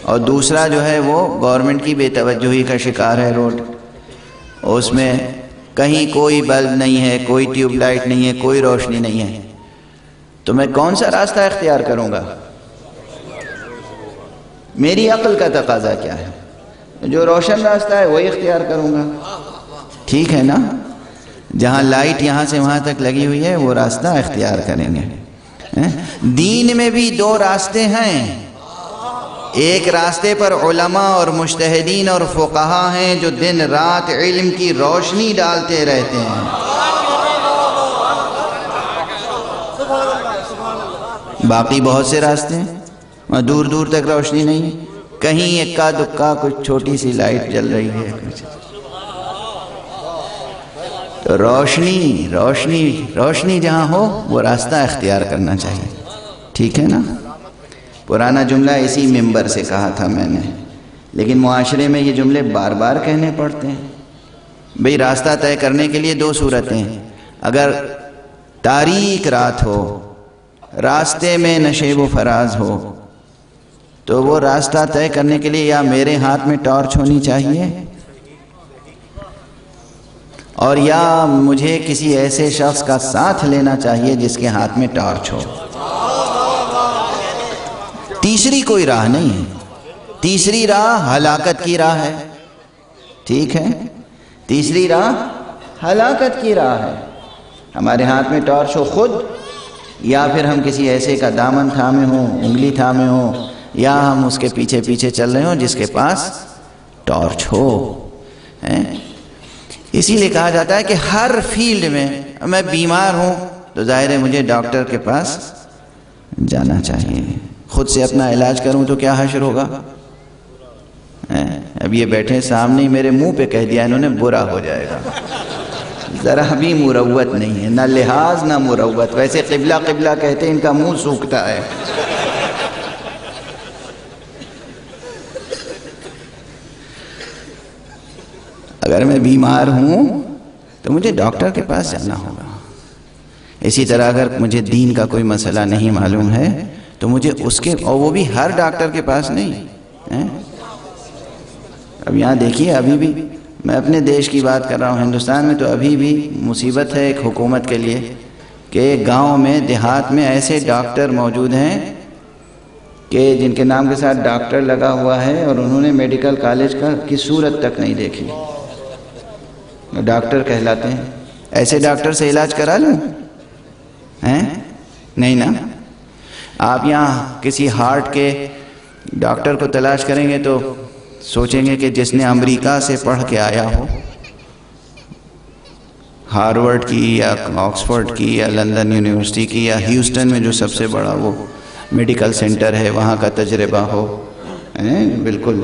اور دوسرا جو ہے وہ گورنمنٹ کی بے توجہی کا شکار ہے روڈ، اس میں کہیں کوئی بلب نہیں ہے، کوئی ٹیوب لائٹ نہیں ہے، کوئی روشنی نہیں ہے، تو میں کون سا راستہ اختیار کروں گا؟ میری عقل کا تقاضا کیا ہے؟ جو روشن راستہ ہے وہی اختیار کروں گا، ٹھیک ہے نا؟ جہاں لائٹ یہاں سے وہاں تک لگی ہوئی ہے وہ راستہ اختیار کریں گے۔ دین میں بھی دو راستے ہیں، ایک راستے پر علماء اور مجتہدین اور فقہا ہیں جو دن رات علم کی روشنی ڈالتے رہتے ہیں، باقی بہت سے راستے ہیں وہاں دور دور تک روشنی نہیں، کہیں اکا دکا کچھ چھوٹی سی لائٹ جل رہی ہے کچھ۔ تو روشنی جہاں ہو وہ راستہ اختیار کرنا چاہیے، ٹھیک ہے نا؟ پرانا جملہ اسی ممبر سے کہا تھا میں نے، لیکن معاشرے میں یہ جملے بار بار کہنے پڑتے ہیں۔ بھئی راستہ طے کرنے کے لیے دو صورتیں، اگر تاریک رات ہو، راستے میں نشیب و فراز ہو، تو وہ راستہ طے کرنے کے لیے یا میرے ہاتھ میں ٹارچ ہونی چاہیے، اور یا مجھے کسی ایسے شخص کا ساتھ لینا چاہیے جس کے ہاتھ میں ٹارچ ہو۔ تیسری کوئی راہ نہیں ہے، تیسری راہ ہلاکت کی راہ ہے، ٹھیک ہے؟ تیسری راہ ہلاکت کی راہ ہے، ہمارے ہاتھ میں ٹارچ ہو خود، یا پھر ہم کسی ایسے کا دامن تھامے ہوں، انگلی تھامے ہوں، یا ہم اس کے پیچھے پیچھے چل رہے ہوں جس کے پاس ٹارچ ہو۔ اسی لیے کہا جاتا ہے کہ ہر فیلڈ میں بیمار ہوں تو ظاہر ہے مجھے ڈاکٹر کے پاس جانا چاہیے، خود سے اپنا علاج کروں تو کیا حشر ہوگا؟ اب یہ بیٹھے سامنے ہی میرے منہ پہ کہہ دیا انہوں نے، برا ہو جائے گا. ذرا بھی مروت نہیں ہے، نہ لحاظ نہ مروت. ویسے قبلہ قبلہ کہتے ان کا منہ سوکھتا ہے. اگر میں بیمار ہوں تو مجھے ڈاکٹر کے پاس جانا ہوگا. اسی طرح اگر مجھے دین کا کوئی مسئلہ نہیں معلوم ہے تو مجھے اس کے، اور وہ بھی ہر ڈاکٹر کے پاس نہیں. اب یہاں دیکھیے، ابھی بھی میں اپنے دیش کی بات کر رہا ہوں، ہندوستان میں تو ابھی بھی مصیبت ہے ایک حکومت کے لیے کہ گاؤں میں دیہات میں ایسے ڈاکٹر موجود ہیں کہ جن کے نام کے ساتھ ڈاکٹر لگا ہوا ہے اور انہوں نے میڈیکل کالج کی صورت تک نہیں دیکھی، ڈاکٹر کہلاتے ہیں. ایسے ڈاکٹر سے علاج کرا لوں؟ نہیں نا. آپ یہاں کسی ہارٹ کے ڈاکٹر کو تلاش کریں گے تو سوچیں گے کہ جس نے امریکہ سے پڑھ کے آیا ہو، ہارورڈ کی یا آکسفورڈ کی یا لندن یونیورسٹی کی یا ہیوسٹن میں جو سب سے بڑا وہ میڈیکل سینٹر ہے وہاں کا تجربہ ہو، بالکل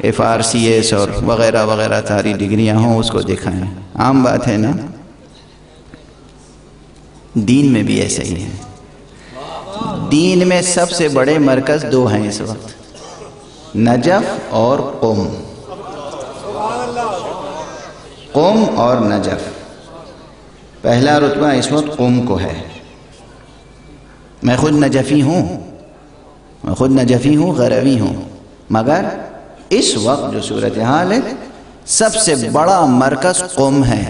FRCS اور وغیرہ وغیرہ ساری ڈگریاں ہوں، اس کو دکھائیں. عام بات ہے نا. دین میں بھی ایسا ہی ہے. دین میں سب سے بڑے مرکز دو ہیں اس وقت، نجف اور قم. قم اور نجف. پہلا رتبہ اس وقت قم کو ہے. میں خود نجفی ہوں، غروی ہوں، مگر اس وقت جو صورتحال ہے سب سے بڑا مرکز قم ہے.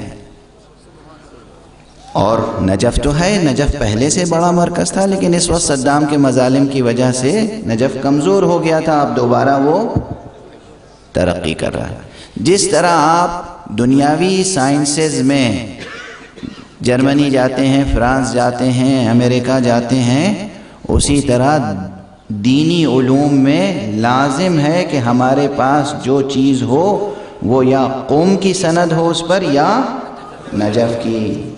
اور نجف تو ہے، نجف پہلے سے بڑا مرکز تھا، لیکن اس وقت صدام کے مظالم کی وجہ سے نجف کمزور ہو گیا تھا. اب دوبارہ وہ ترقی کر رہا ہے. جس طرح آپ دنیاوی سائنسز میں جرمنی جاتے ہیں، فرانس جاتے ہیں، امریکہ جاتے ہیں، اسی طرح دینی علوم میں لازم ہے کہ ہمارے پاس جو چیز ہو وہ یا قوم کی سند ہو اس پر یا نجف کی،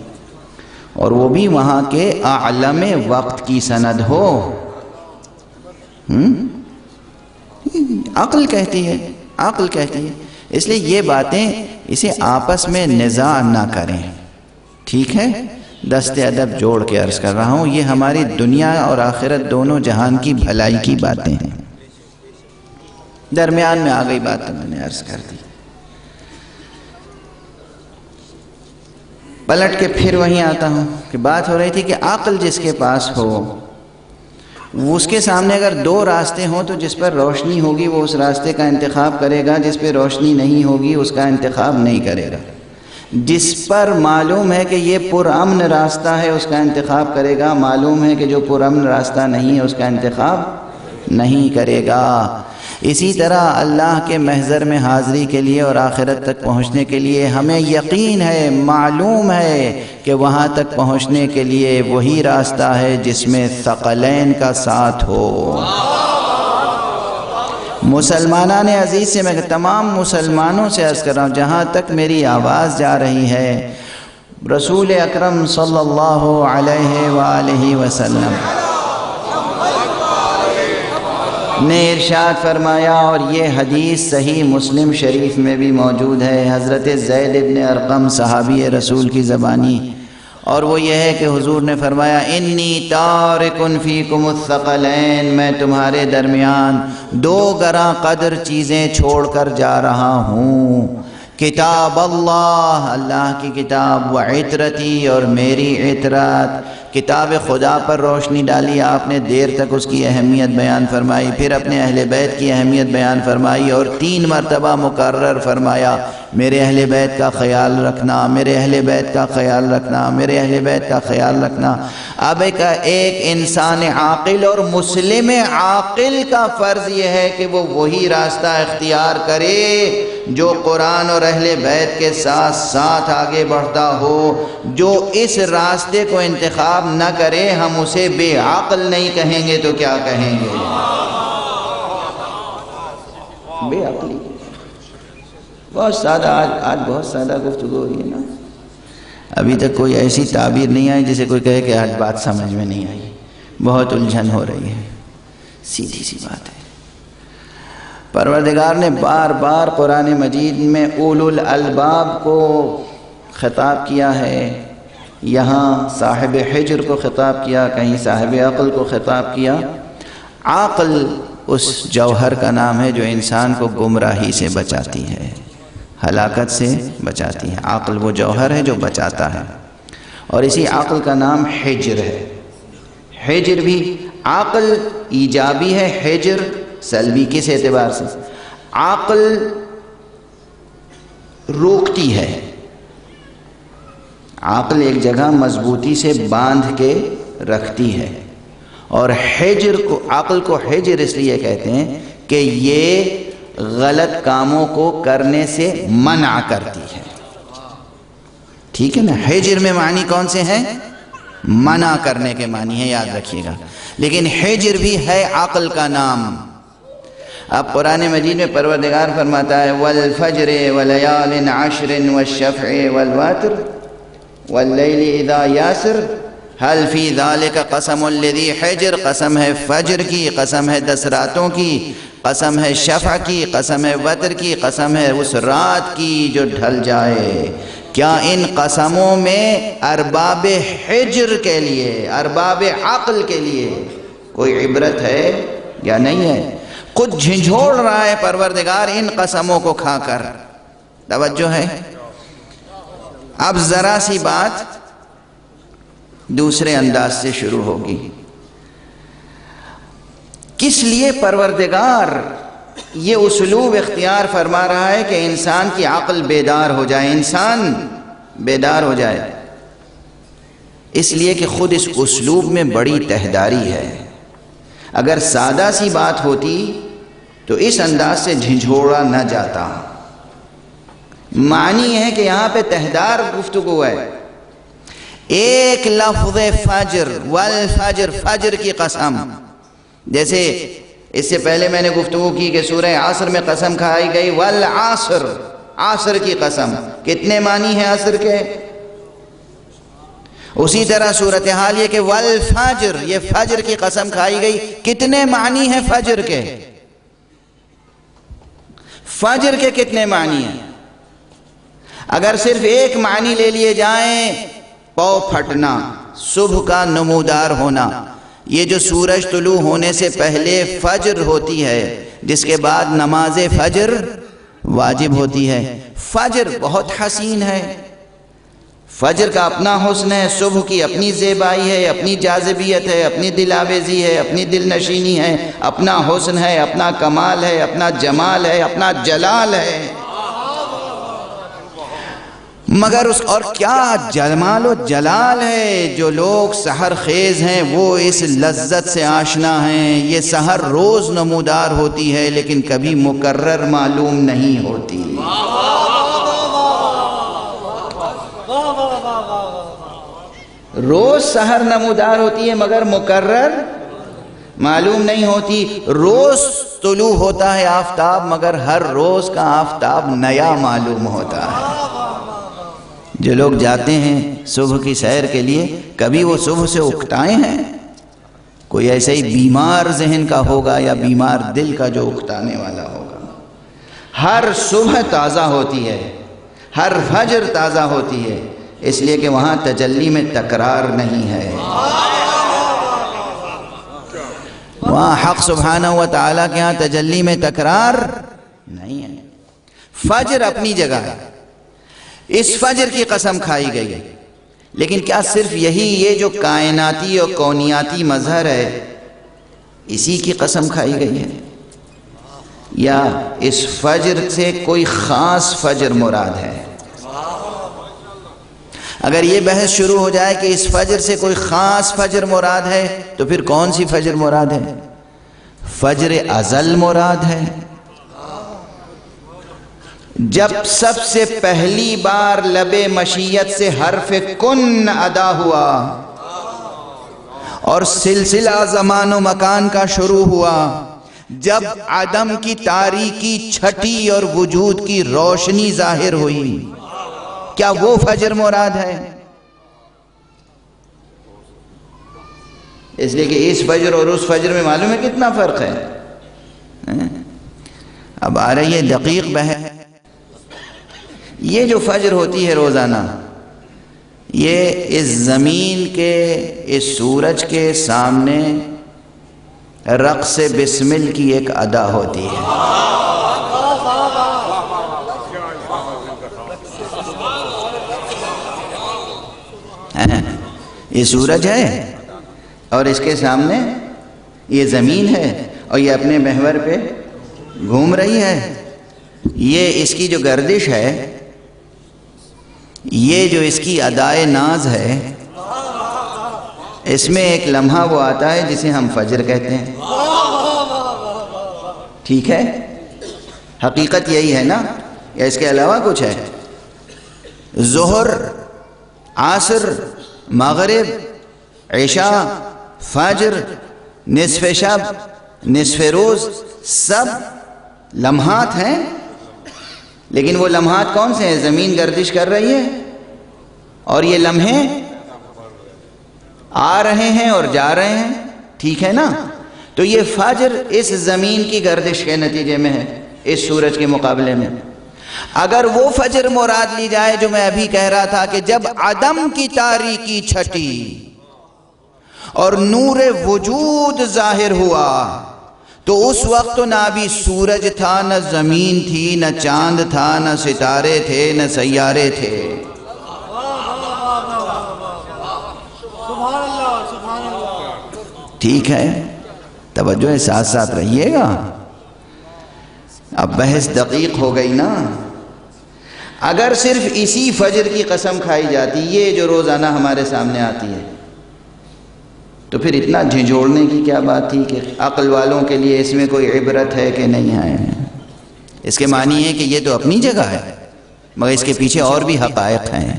اور وہ بھی وہاں کے اعلم وقت کی سند ہو. عقل کہتی ہے. اس لیے یہ باتیں اسے آپس میں نزاع نہ کریں، ٹھیک ہے؟ دست ادب جوڑ کے عرض کر رہا ہوں، یہ ہماری دنیا اور آخرت دونوں جہان کی بھلائی کی باتیں ہیں. درمیان میں آ گئی بات تو میں نے عرض کر دی. پلٹ کے پھر وہیں آتا ہوں کہ بات ہو رہی تھی کہ عقل جس کے پاس ہو، اس کے سامنے اگر دو راستے ہوں تو جس پر روشنی ہوگی وہ اس راستے کا انتخاب کرے گا، جس پہ روشنی نہیں ہوگی اس کا انتخاب نہیں کرے گا. جس پر معلوم ہے کہ یہ پرامن راستہ ہے اس کا انتخاب کرے گا، معلوم ہے کہ جو پرامن راستہ نہیں ہے اس کا انتخاب نہیں کرے گا. اسی طرح اللہ کے محضر میں حاضری کے لیے اور آخرت تک پہنچنے کے لیے ہمیں یقین ہے، معلوم ہے کہ وہاں تک پہنچنے کے لیے وہی راستہ ہے جس میں ثقلین کا ساتھ ہو. مسلمانان عزیز سے میں تمام مسلمانوں سے عرض کر رہا ہوں جہاں تک میری آواز جا رہی ہے، رسول اکرم صلی اللہ علیہ وآلہ وسلم نے ارشاد فرمایا، اور یہ حدیث صحیح مسلم شریف میں بھی موجود ہے، حضرت زید ابن ارقم صحابی رسول کی زبانی، اور وہ یہ ہے کہ حضور نے فرمایا انی تارک فیکم الثقلین، میں تمہارے درمیان دو گراں قدر چیزیں چھوڑ کر جا رہا ہوں، کتاب اللہ، اللہ کی کتاب، و عطرتی، اور میری عطرت. کتاب خدا پر روشنی ڈالی آپ نے، دیر تک اس کی اہمیت بیان فرمائی، پھر اپنے اہل بیت کی اہمیت بیان فرمائی، اور 3 مرتبہ مکرر فرمایا میرے اہل بیت کا خیال رکھنا، میرے اہل بیت کا خیال رکھنا، میرے اہل بیت کا خیال رکھنا. اب ایک انسان عاقل اور مسلم عاقل کا فرض یہ ہے کہ وہ وہی راستہ اختیار کرے جو قرآن اور اہل بیت کے ساتھ ساتھ آگے بڑھتا ہو. جو اس راستے کو انتخاب نہ کرے ہم اسے بے عقل نہیں کہیں گے تو کیا کہیں گے؟ بے عقلی. بہت سادہ، آج بہت سادہ گفتگو ہوئی ہے نا. ابھی تک کوئی ایسی تعبیر نہیں آئی جسے کوئی کہے کہ آج بات سمجھ میں نہیں آئی. بہت الجھن ہو رہی ہے. سیدھی سی بات ہے. پروردگار نے بار بار قرآن مجید میں اولو الالباب کو خطاب کیا ہے، یہاں صاحب حجر کو خطاب کیا، کہیں صاحب عقل کو خطاب کیا۔ عقل اس جوہر کا نام ہے جو انسان کو گمراہی سے بچاتی ہے، ہلاکت سے بچاتی ہے۔ عقل وہ جوہر ہے جو بچاتا ہے، اور اسی عقل کا نام حجر ہے۔ حجر بھی عقل ایجابی ہے، حجر سلبی۔ کس اعتبار سے؟ عقل روکتی ہے، عقل ایک جگہ مضبوطی سے باندھ کے رکھتی ہے، اور حجر کو، عقل کو حجر اس لیے کہتے ہیں کہ یہ غلط کاموں کو کرنے سے منع کرتی ہے۔ ٹھیک ہے نا؟ حجر میں معنی کون سے ہیں؟ منع کرنے کے معنی ہے، یاد رکھیے گا۔ لیکن حجر بھی ہے عقل کا نام۔ اب قرآن مجید میں پروردگار فرماتا ہے والفجر ولیال عشر والشفع والوتر واللیل اذا یاسر هل فی ذلک قسم لذی حجر، قسم ہے فجر کی، قسم ہے 10 راتوں کی، قسم ہے شفع کی، قسم ہے وتر کی، قسم ہے اس رات کی جو ڈھل جائے۔ کیا ان قسموں میں ارباب حجر کے لیے، ارباب عقل کے لیے کوئی عبرت ہے یا نہیں ہے؟ خود جھنجھوڑ رہا ہے پروردگار ان قسموں کو کھا کر۔ توجہ ہے؟ اب ذرا سی بات دوسرے انداز سے شروع ہوگی۔ کس لیے پروردگار یہ اسلوب اختیار فرما رہا ہے کہ انسان کی عقل بیدار ہو جائے، انسان بیدار ہو جائے؟ اس لیے کہ خود اس اسلوب میں بڑی تہداری ہے۔ اگر سادہ سی بات ہوتی تو اس انداز سے جھنجھوڑا نہ جاتا۔ معنی ہے کہ یہاں پہ تہدار گفتگو ہے۔ ایک لفظ فجر، والفجر، فجر کی قسم، جیسے اس سے پہلے میں نے گفتگو کی کہ سورہ عصر میں قسم کھائی گئی والعصر، عصر کی قسم، کتنے معنی ہیں عصر کے؟ اسی طرح صورتحال یہ کہ والفجر، یہ فجر کی قسم کھائی گئی، کتنے معنی ہیں فجر کے؟ فجر کے کتنے معنی ہیں؟ اگر صرف ایک معنی لے لیے جائیں، پاؤ پھٹنا، صبح کا نمودار ہونا، یہ جو سورج طلوع ہونے سے پہلے فجر ہوتی ہے، جس کے بعد نماز فجر واجب ہوتی ہے۔ فجر بہت حسین ہے، فجر کا اپنا حسن ہے، صبح کی اپنی زیبائی ہے، اپنی جاذبیت ہے، اپنی دل آویزی ہے، اپنی دل نشینی ہے، اپنا حسن ہے، اپنا کمال ہے، اپنا جمال ہے، اپنا جلال ہے۔ مگر اس اور کیا جمال و جلال ہے، جو لوگ سحر خیز ہیں وہ اس لذت سے آشنا ہیں۔ یہ سحر روز نمودار ہوتی ہے لیکن کبھی مقرر معلوم نہیں ہوتی۔ روز سحر نمودار ہوتی ہے مگر مقرر معلوم نہیں ہوتی۔ روز طلوع ہوتا ہے آفتاب مگر ہر روز کا آفتاب نیا معلوم ہوتا ہے۔ جو لوگ جاتے ہیں صبح کی سیر کے لیے، کبھی وہ صبح سے اکتائے ہیں؟ کوئی ایسے ہی بیمار ذہن کا ہوگا یا بیمار دل کا جو اکتانے والا ہوگا۔ ہر صبح تازہ ہوتی ہے، ہر فجر تازہ ہوتی ہے، اس لیے کہ وہاں تجلی میں تکرار نہیں ہے۔ وہاں حق سبحانہ و تعالیٰ کے ہاں تجلی میں تکرار نہیں ہے۔ فجر اپنی جگہ ہے، اس فجر کی قسم کھائی گئی ہے، لیکن کیا صرف یہی یہ جو کائناتی اور کونیاتی مظہر ہے اسی کی قسم کھائی گئی ہے، یا اس فجر سے کوئی خاص فجر مراد ہے؟ اگر یہ بحث شروع ہو جائے کہ اس فجر سے کوئی خاص فجر مراد ہے تو پھر کون سی فجر مراد ہے؟ فجر ازل مراد ہے، جب سب سے پہلی بار لب مشیت سے حرف کن ادا ہوا اور سلسلہ زمان و مکان کا شروع ہوا، جب عدم کی تاریکی چھٹی اور وجود کی روشنی ظاہر ہوئی، کیا وہ فجر مراد ہے؟ اس لیے کہ اس فجر اور اس فجر میں معلوم ہے کتنا فرق ہے۔ اب آ رہی ہے دقیق بحث. یہ جو فجر ہوتی ہے روزانہ، یہ اس زمین کے، اس سورج کے سامنے رقص بسمل کی ایک ادا ہوتی ہے. یہ سورج ہے اور اس کے سامنے یہ زمین ہے اور یہ اپنے محور پہ گھوم رہی ہے. یہ اس کی جو گردش ہے، یہ جو اس کی ادائے ناز ہے، اس میں ایک لمحہ وہ آتا ہے جسے ہم فجر کہتے ہیں. ٹھیک ہے، حقیقت یہی ہے نا، یا اس کے علاوہ کچھ ہے؟ ظہر، عصر، مغرب، عشاء، فجر، نصف شب، نصف روز، سب لمحات ہیں. لیکن وہ لمحات کون سے ہیں؟ زمین گردش کر رہی ہے اور یہ لمحے آ رہے ہیں اور جا رہے ہیں. ٹھیک ہے نا؟ تو یہ فجر اس زمین کی گردش کے نتیجے میں ہے، اس سورج کے مقابلے میں. اگر وہ فجر مراد لی جائے جو میں ابھی کہہ رہا تھا کہ جب عدم کی تاریکی چھٹی اور نور وجود ظاہر ہوا، تو اس وقت نہ ابھی سورج تھا، نہ زمین تھی، نہ چاند تھا، نہ ستارے تھے، نہ سیارے تھے. ٹھیک ہے، توجہ ساتھ ساتھ رہیے گا. اب بحث دقیق ہو گئی نا. اگر صرف اسی فجر کی قسم کھائی جاتی، یہ جو روزانہ ہمارے سامنے آتی ہے، تو پھر اتنا جھنجھوڑنے کی کیا بات تھی کہ عقل والوں کے لیے اس میں کوئی عبرت ہے کہ نہیں ہے. اس کے معنی ہے کہ یہ تو اپنی جگہ ہے، مگر اس کے پیچھے اور بھی حقائق ہیں،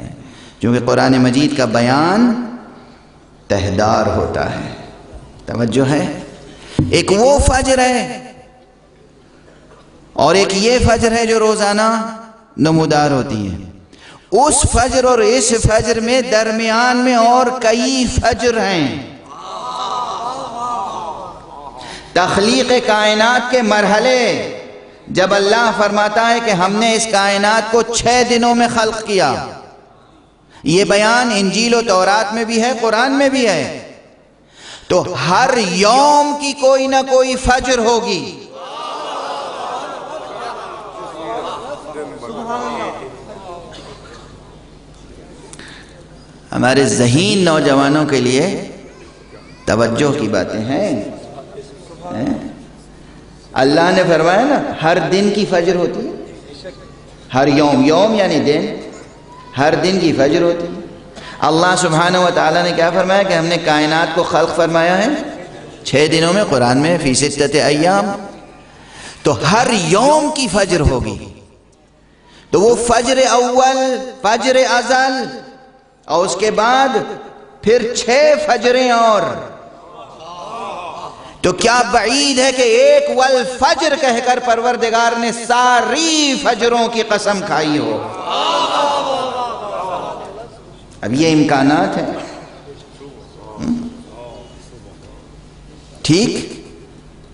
کیونکہ قرآن مجید کا بیان تہدار ہوتا ہے. توجہ ہے؟ ایک وہ فجر ہے اور ایک یہ فجر ہے جو روزانہ نمودار ہوتی ہے. اس فجر اور اس فجر میں درمیان میں اور کئی فجر ہیں. تخلیق کائنات کے مرحلے، جب اللہ فرماتا ہے کہ ہم نے اس کائنات کو 6 دنوں میں خلق کیا، یہ بیان انجیل و تورات میں بھی ہے، قرآن میں بھی ہے. تو ہر یوم کی کوئی نہ کوئی فجر ہوگی. ہمارے ذہین نوجوانوں کے لیے توجہ کی باتیں ہیں. اللہ نے فرمایا نا، ہر دن کی فجر ہوتی ہے. ہر یوم، یوم یعنی دن، ہر دن کی فجر ہوتی ہے. اللہ سبحانہ و تعالیٰ نے کیا فرمایا کہ ہم نے کائنات کو خلق فرمایا ہے 6 دنوں میں. قرآن میں فی 6 ایام. تو ہر یوم کی فجر ہوگی. تو وہ فجر اول، فجر ازل، اور اس کے بعد پھر 6 فجریں اور. تو کیا بعید ہے کہ ایک والفجر کہہ کر پروردگار نے ساری فجروں کی قسم کھائی ہو. اب یہ امکانات ہیں. ٹھیک،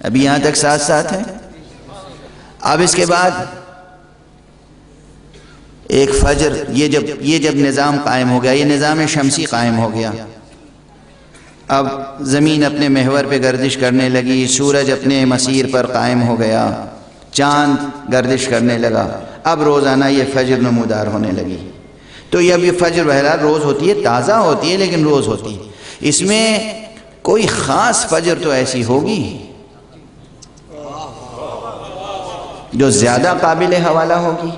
ابھی یہاں تک ساتھ ساتھ ہیں. اب اس کے بعد ایک فجر، یہ جب نظام قائم ہو گیا، یہ نظام شمسی قائم ہو گیا. اب زمین اپنے محور پہ گردش کرنے لگی، سورج اپنے مسیر پر قائم ہو گیا، چاند گردش کرنے لگا. اب روزانہ یہ فجر نمودار ہونے لگی. تو یہ اب یہ فجر بہرحال روز ہوتی ہے، تازہ ہوتی ہے لیکن روز ہوتی ہے. اس میں کوئی خاص فجر تو ایسی ہوگی جو زیادہ قابل حوالہ ہوگی.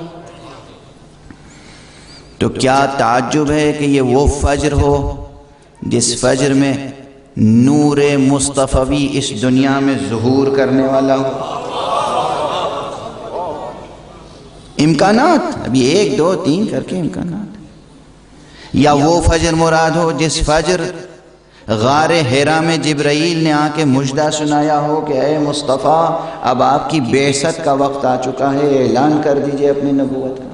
تو کیا تعجب ہے کہ یہ وہ فجر ہو جس فجر میں نور مصطفی اس دنیا میں ظہور کرنے والا ہو. امکانات ابھی 1 2 3 کر کے امکانات. یا وہ فجر مراد ہو جس فجر غار حرا میں جبرائیل نے آ کے مجدہ سنایا ہو کہ اے مصطفیٰ، اب آپ کی بعثت کا وقت آ چکا ہے، اعلان کر دیجئے اپنی نبوت کا.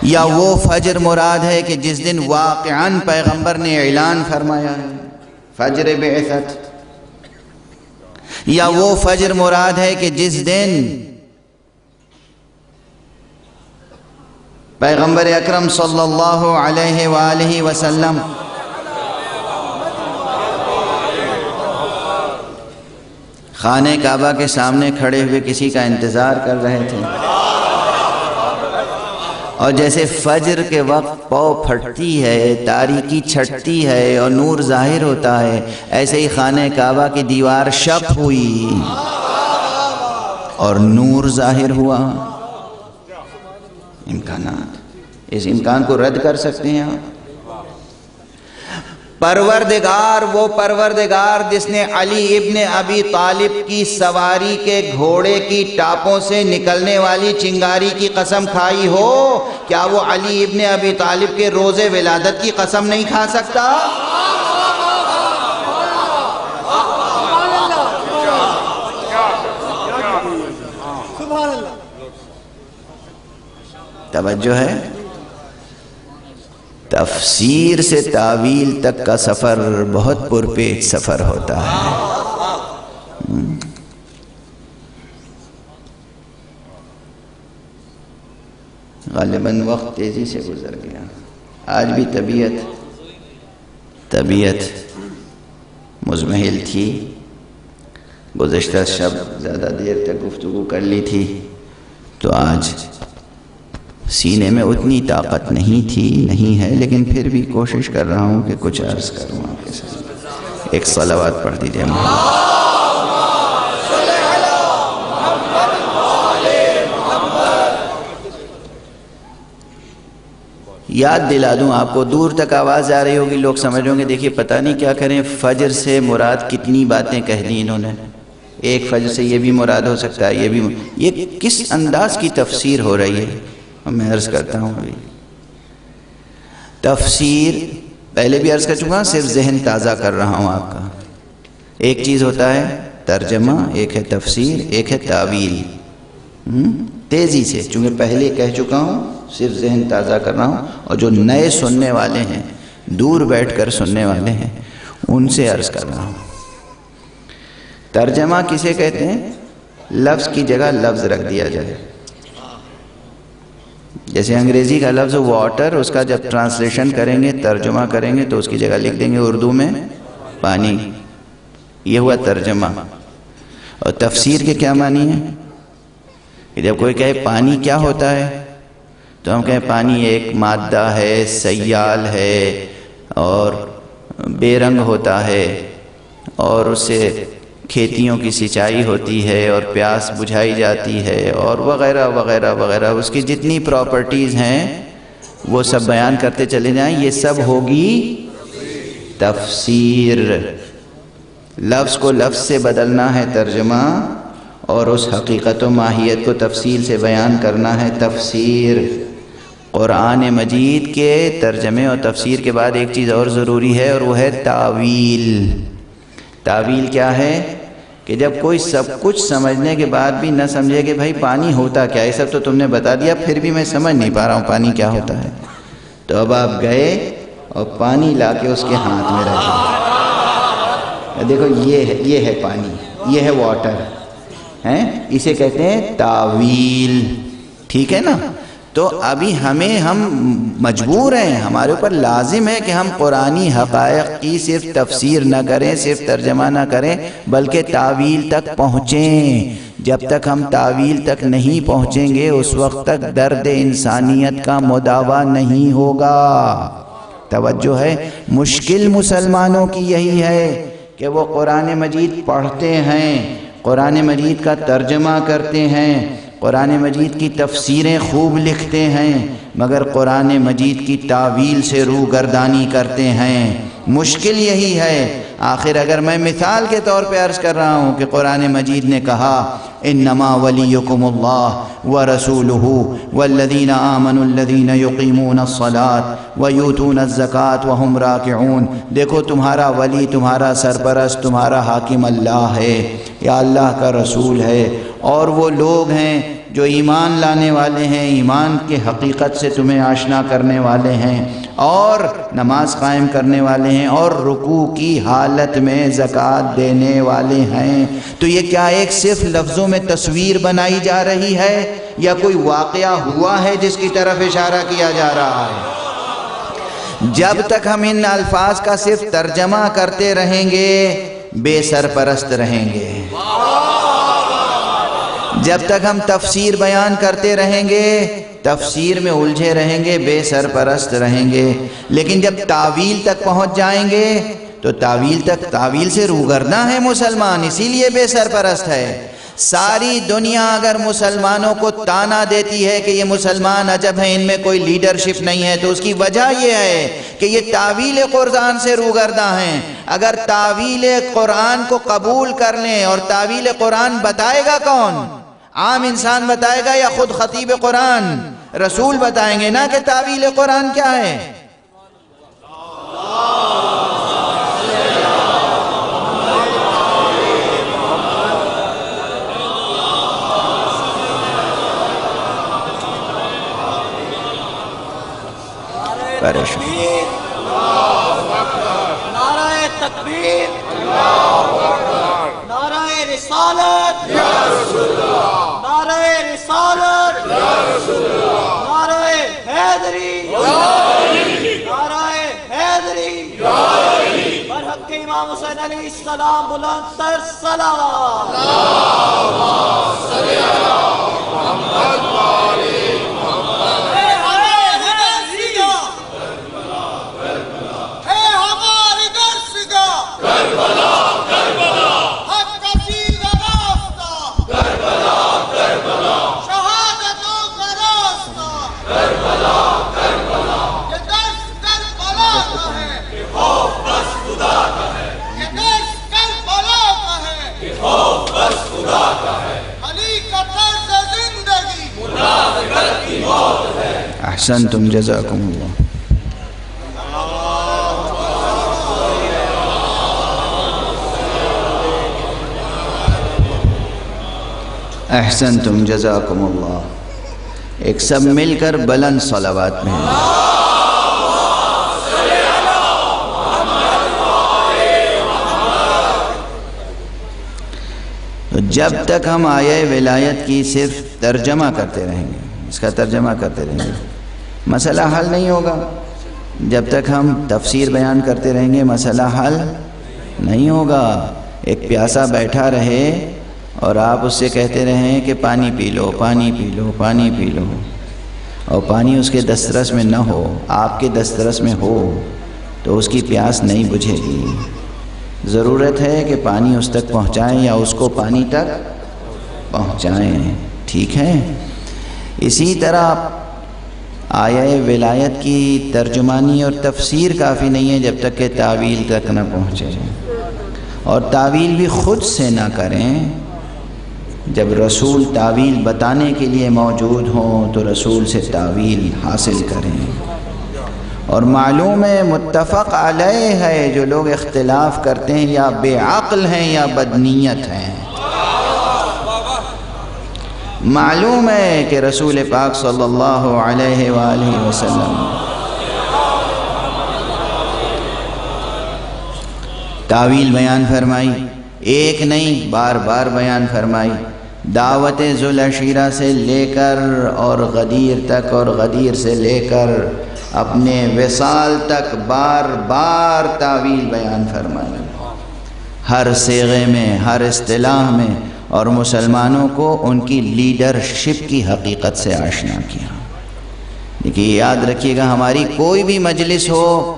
یا وہ فجر مراد ہے کہ جس دن واقعاً پیغمبر نے اعلان فرمایا ہے، فجر بعثت. یا وہ فجر مراد ہے کہ جس دن پیغمبر اکرم صلی اللہ علیہ وآلہ وسلم خانہ کعبہ کے سامنے کھڑے ہوئے کسی کا انتظار کر رہے تھے، اور جیسے فجر کے وقت پاؤ پھٹتی ہے، تاریکی چھٹتی ہے اور نور ظاہر ہوتا ہے، ایسے ہی خانہ کعبہ کی دیوار شق ہوئی اور نور ظاہر ہوا۔ امکانات، اس امکان کو رد کر سکتے ہیں آپ؟ پروردگار، وہ پروردگار جس نے علی ابن ابی طالب کی سواری کے گھوڑے کی ٹاپوں سے نکلنے والی چنگاری کی قسم کھائی ہو، کیا وہ علی ابن ابی طالب کے روز ولادت کی قسم نہیں کھا سکتا؟ توجہ ہے؟ تفسیر سے تعویل تک کا سفر بہت پرپیچ سفر ہوتا ہے۔ غالباً وقت تیزی سے گزر گیا، آج بھی طبیعت مزمحل تھی، گزشتہ شب زیادہ دیر تک گفتگو کر لی تھی، تو آج سینے میں اتنی طاقت نہیں ہے، لیکن پھر بھی کوشش کر رہا ہوں کہ کچھ عرض کروں آپ کے ساتھ۔ ایک صلوات پڑھ دیجیے۔ یاد دلا دوں آپ کو، دور تک آواز آ رہی ہوگی، لوگ سمجھ رہے ہوں گے دیکھیے پتہ نہیں کیا کریں، فجر سے مراد کتنی باتیں کہہ لی انہوں نے، ایک فجر سے یہ بھی مراد ہو سکتا ہے، یہ کس انداز کی تفسیر ہو رہی ہے؟ میں عرض کرتا ہوں ابھی تفسیر پہلے بھی عرض کر چکا، صرف ذہن تازہ کر رہا ہوں آپ کا۔ ایک چیز ہوتا ہے ترجمہ، ایک ہے تفسیر، ایک ہے تعویل۔ تیزی سے، چونکہ پہلے کہہ چکا ہوں، صرف ذہن تازہ کر رہا ہوں، اور جو نئے سننے والے ہیں، دور بیٹھ کر سننے والے ہیں، ان سے عرض کر رہا ہوں۔ ترجمہ کسے کہتے ہیں؟ لفظ کی جگہ لفظ رکھ دیا جائے۔ جیسے انگریزی کا لفظ واٹر، اس کا جب ٹرانسلیشن کریں گے، ترجمہ کریں گے، تو اس کی جگہ لکھ دیں گے اردو میں پانی، یہ ہوا ترجمہ۔ اور تفسیر کے کیا معنی ہے؟ کہ جب کوئی کہے پانی کیا ہوتا ہے، تو ہم کہیں پانی ایک مادہ ہے، سیال ہے اور بے رنگ ہوتا ہے، اور اس سے کھیتیوں کی سینچائی ہوتی ہے اور پیاس بجھائی جاتی ہے اور وغیرہ وغیرہ وغیرہ، اس کی جتنی پراپرٹیز ہیں وہ سب بیان کرتے چلے جائیں، یہ سب ہوگی تفسیر۔ لفظ کو لفظ سے بدلنا ہے ترجمہ، اور اس حقیقت و ماہیت کو تفصیل سے بیان کرنا ہے تفسیر۔ قرآن مجید کے ترجمے اور تفسیر کے بعد ایک چیز اور ضروری ہے، اور وہ ہے تعویل۔ تعویل کیا ہے؟ کہ جب کوئی سب کچھ سمجھنے کے بعد بھی نہ سمجھے کہ بھائی پانی ہوتا کیا ہے، یہ سب تو تم نے بتا دیا، پھر بھی میں سمجھ نہیں پا رہا ہوں پانی کیا ہوتا ہے، تو اب آپ گئے اور پانی لا کے اس کے ہاتھ میں رکھ دیا، دیکھو یہ ہے پانی، یہ ہے واٹر، اسے کہتے ہیں تعویل، ٹھیک ہے نا؟ تو ابھی ہم مجبور ہیں، ہمارے اوپر لازم ہے کہ ہم قرآنی حقائق کی صرف تفسیر نہ کریں، صرف ترجمہ نہ کریں، بلکہ تعویل تک پہنچیں۔ جب تک ہم تعویل تک نہیں پہنچیں گے، اس وقت تک درد انسانیت کا مداوا نہیں ہوگا۔ توجہ ہے؟ مشکل مسلمانوں کی یہی ہے کہ وہ قرآن مجید پڑھتے ہیں، قرآن مجید کا ترجمہ کرتے ہیں، قرآن مجید کی تفسیریں خوب لکھتے ہیں، مگر قرآن مجید کی تعویل سے روگردانی کرتے ہیں۔ مشکل یہی ہے۔ آخر اگر میں مثال کے طور پہ عرض کر رہا ہوں کہ قرآن مجید نے کہا انما ولیکم اللہ ورسولہ والذین آمنوا الذین یقیمون الصلاة ویؤتون الزکاة وہم راکعون، دیکھو تمہارا ولی، تمہارا سرپرست، تمہارا حاکم اللہ ہے یا اللہ کا رسول ہے، اور وہ لوگ ہیں جو ایمان لانے والے ہیں، ایمان کے حقیقت سے تمہیں آشنا کرنے والے ہیں، اور نماز قائم کرنے والے ہیں اور رکوع کی حالت میں زکوٰۃ دینے والے ہیں۔ تو یہ کیا ایک صرف لفظوں میں تصویر بنائی جا رہی ہے یا کوئی واقعہ ہوا ہے جس کی طرف اشارہ کیا جا رہا ہے؟ جب تک ہم ان الفاظ کا صرف ترجمہ کرتے رہیں گے بے سرپرست رہیں گے، جب تک ہم تفسیر بیان کرتے رہیں گے تفسیر میں الجھے رہیں گے، بے سرپرست رہیں گے، لیکن جب تعویل تک پہنچ جائیں گے تو تعویل سے روگرداں ہے مسلمان، اسی لیے بے سرپرست ہے۔ ساری دنیا اگر مسلمانوں کو تانا دیتی ہے کہ یہ مسلمان عجب ہیں، ان میں کوئی لیڈرشپ نہیں ہے، تو اس کی وجہ یہ ہے کہ یہ تعویل قرآن سے روگرداں ہیں۔ اگر تعویل قرآن کو قبول کر لیں، اور تعویل قرآن بتائے گا کون؟ عام انسان بتائے گا یا خود خطیب قرآن رسول بتائیں گے نا کہ تعویل قرآن کیا ہے؟ نعرہ تکبیر، نعرہ رسالت، نعرہ رسالت، نعرہ حیدری، نعرہ حیدری، برحق امام حسین علیہ السلام بلند تر صلوات۔ احسنتم جزاکم اللہ۔ احسنتم جزاکم اللہ۔ ایک سب مل کر بلند صلوات میں تو جب تک ہم آیہ ولایت کی صرف ترجمہ کرتے رہیں گے، اس کا ترجمہ کرتے رہیں گے، مسئلہ حل نہیں ہوگا۔ جب تک ہم تفسیر بیان کرتے رہیں گے مسئلہ حل نہیں ہوگا۔ ایک پیاسا بیٹھا رہے اور آپ اس سے کہتے رہیں کہ پانی پی لو، پانی پی لو، پانی پی لو، اور پانی اس کے دسترس میں نہ ہو، آپ کے دسترس میں ہو، تو اس کی پیاس نہیں بجھے گی۔ ضرورت ہے کہ پانی اس تک پہنچائیں یا اس کو پانی تک پہنچائیں، ٹھیک ہے؟ اسی طرح آیہ ولایت کی ترجمانی اور تفسیر کافی نہیں ہے جب تک کہ تعویل تک نہ پہنچے، اور تعویل بھی خود سے نہ کریں۔ جب رسول تعویل بتانے کے لیے موجود ہوں تو رسول سے تعویل حاصل کریں۔ اور معلوم ہے متفق علیہ ہے، جو لوگ اختلاف کرتے ہیں یا بے عقل ہیں یا بدنیت ہیں۔ معلوم ہے کہ رسول پاک صلی اللہ علیہ وآلہ وسلم تعویل بیان فرمائی، ایک نہیں بار بار بیان فرمائی، دعوت ذوالعشیرہ سے لے کر اور غدیر تک، اور غدیر سے لے کر اپنے وصال تک بار بار تعویل بیان فرمائی، ہر صیغے میں، ہر اصطلاح میں، اور مسلمانوں کو ان کی لیڈرشپ کی حقیقت سے آشنا کیا۔ دیکھیے یاد رکھیے گا، ہماری کوئی بھی مجلس ہو،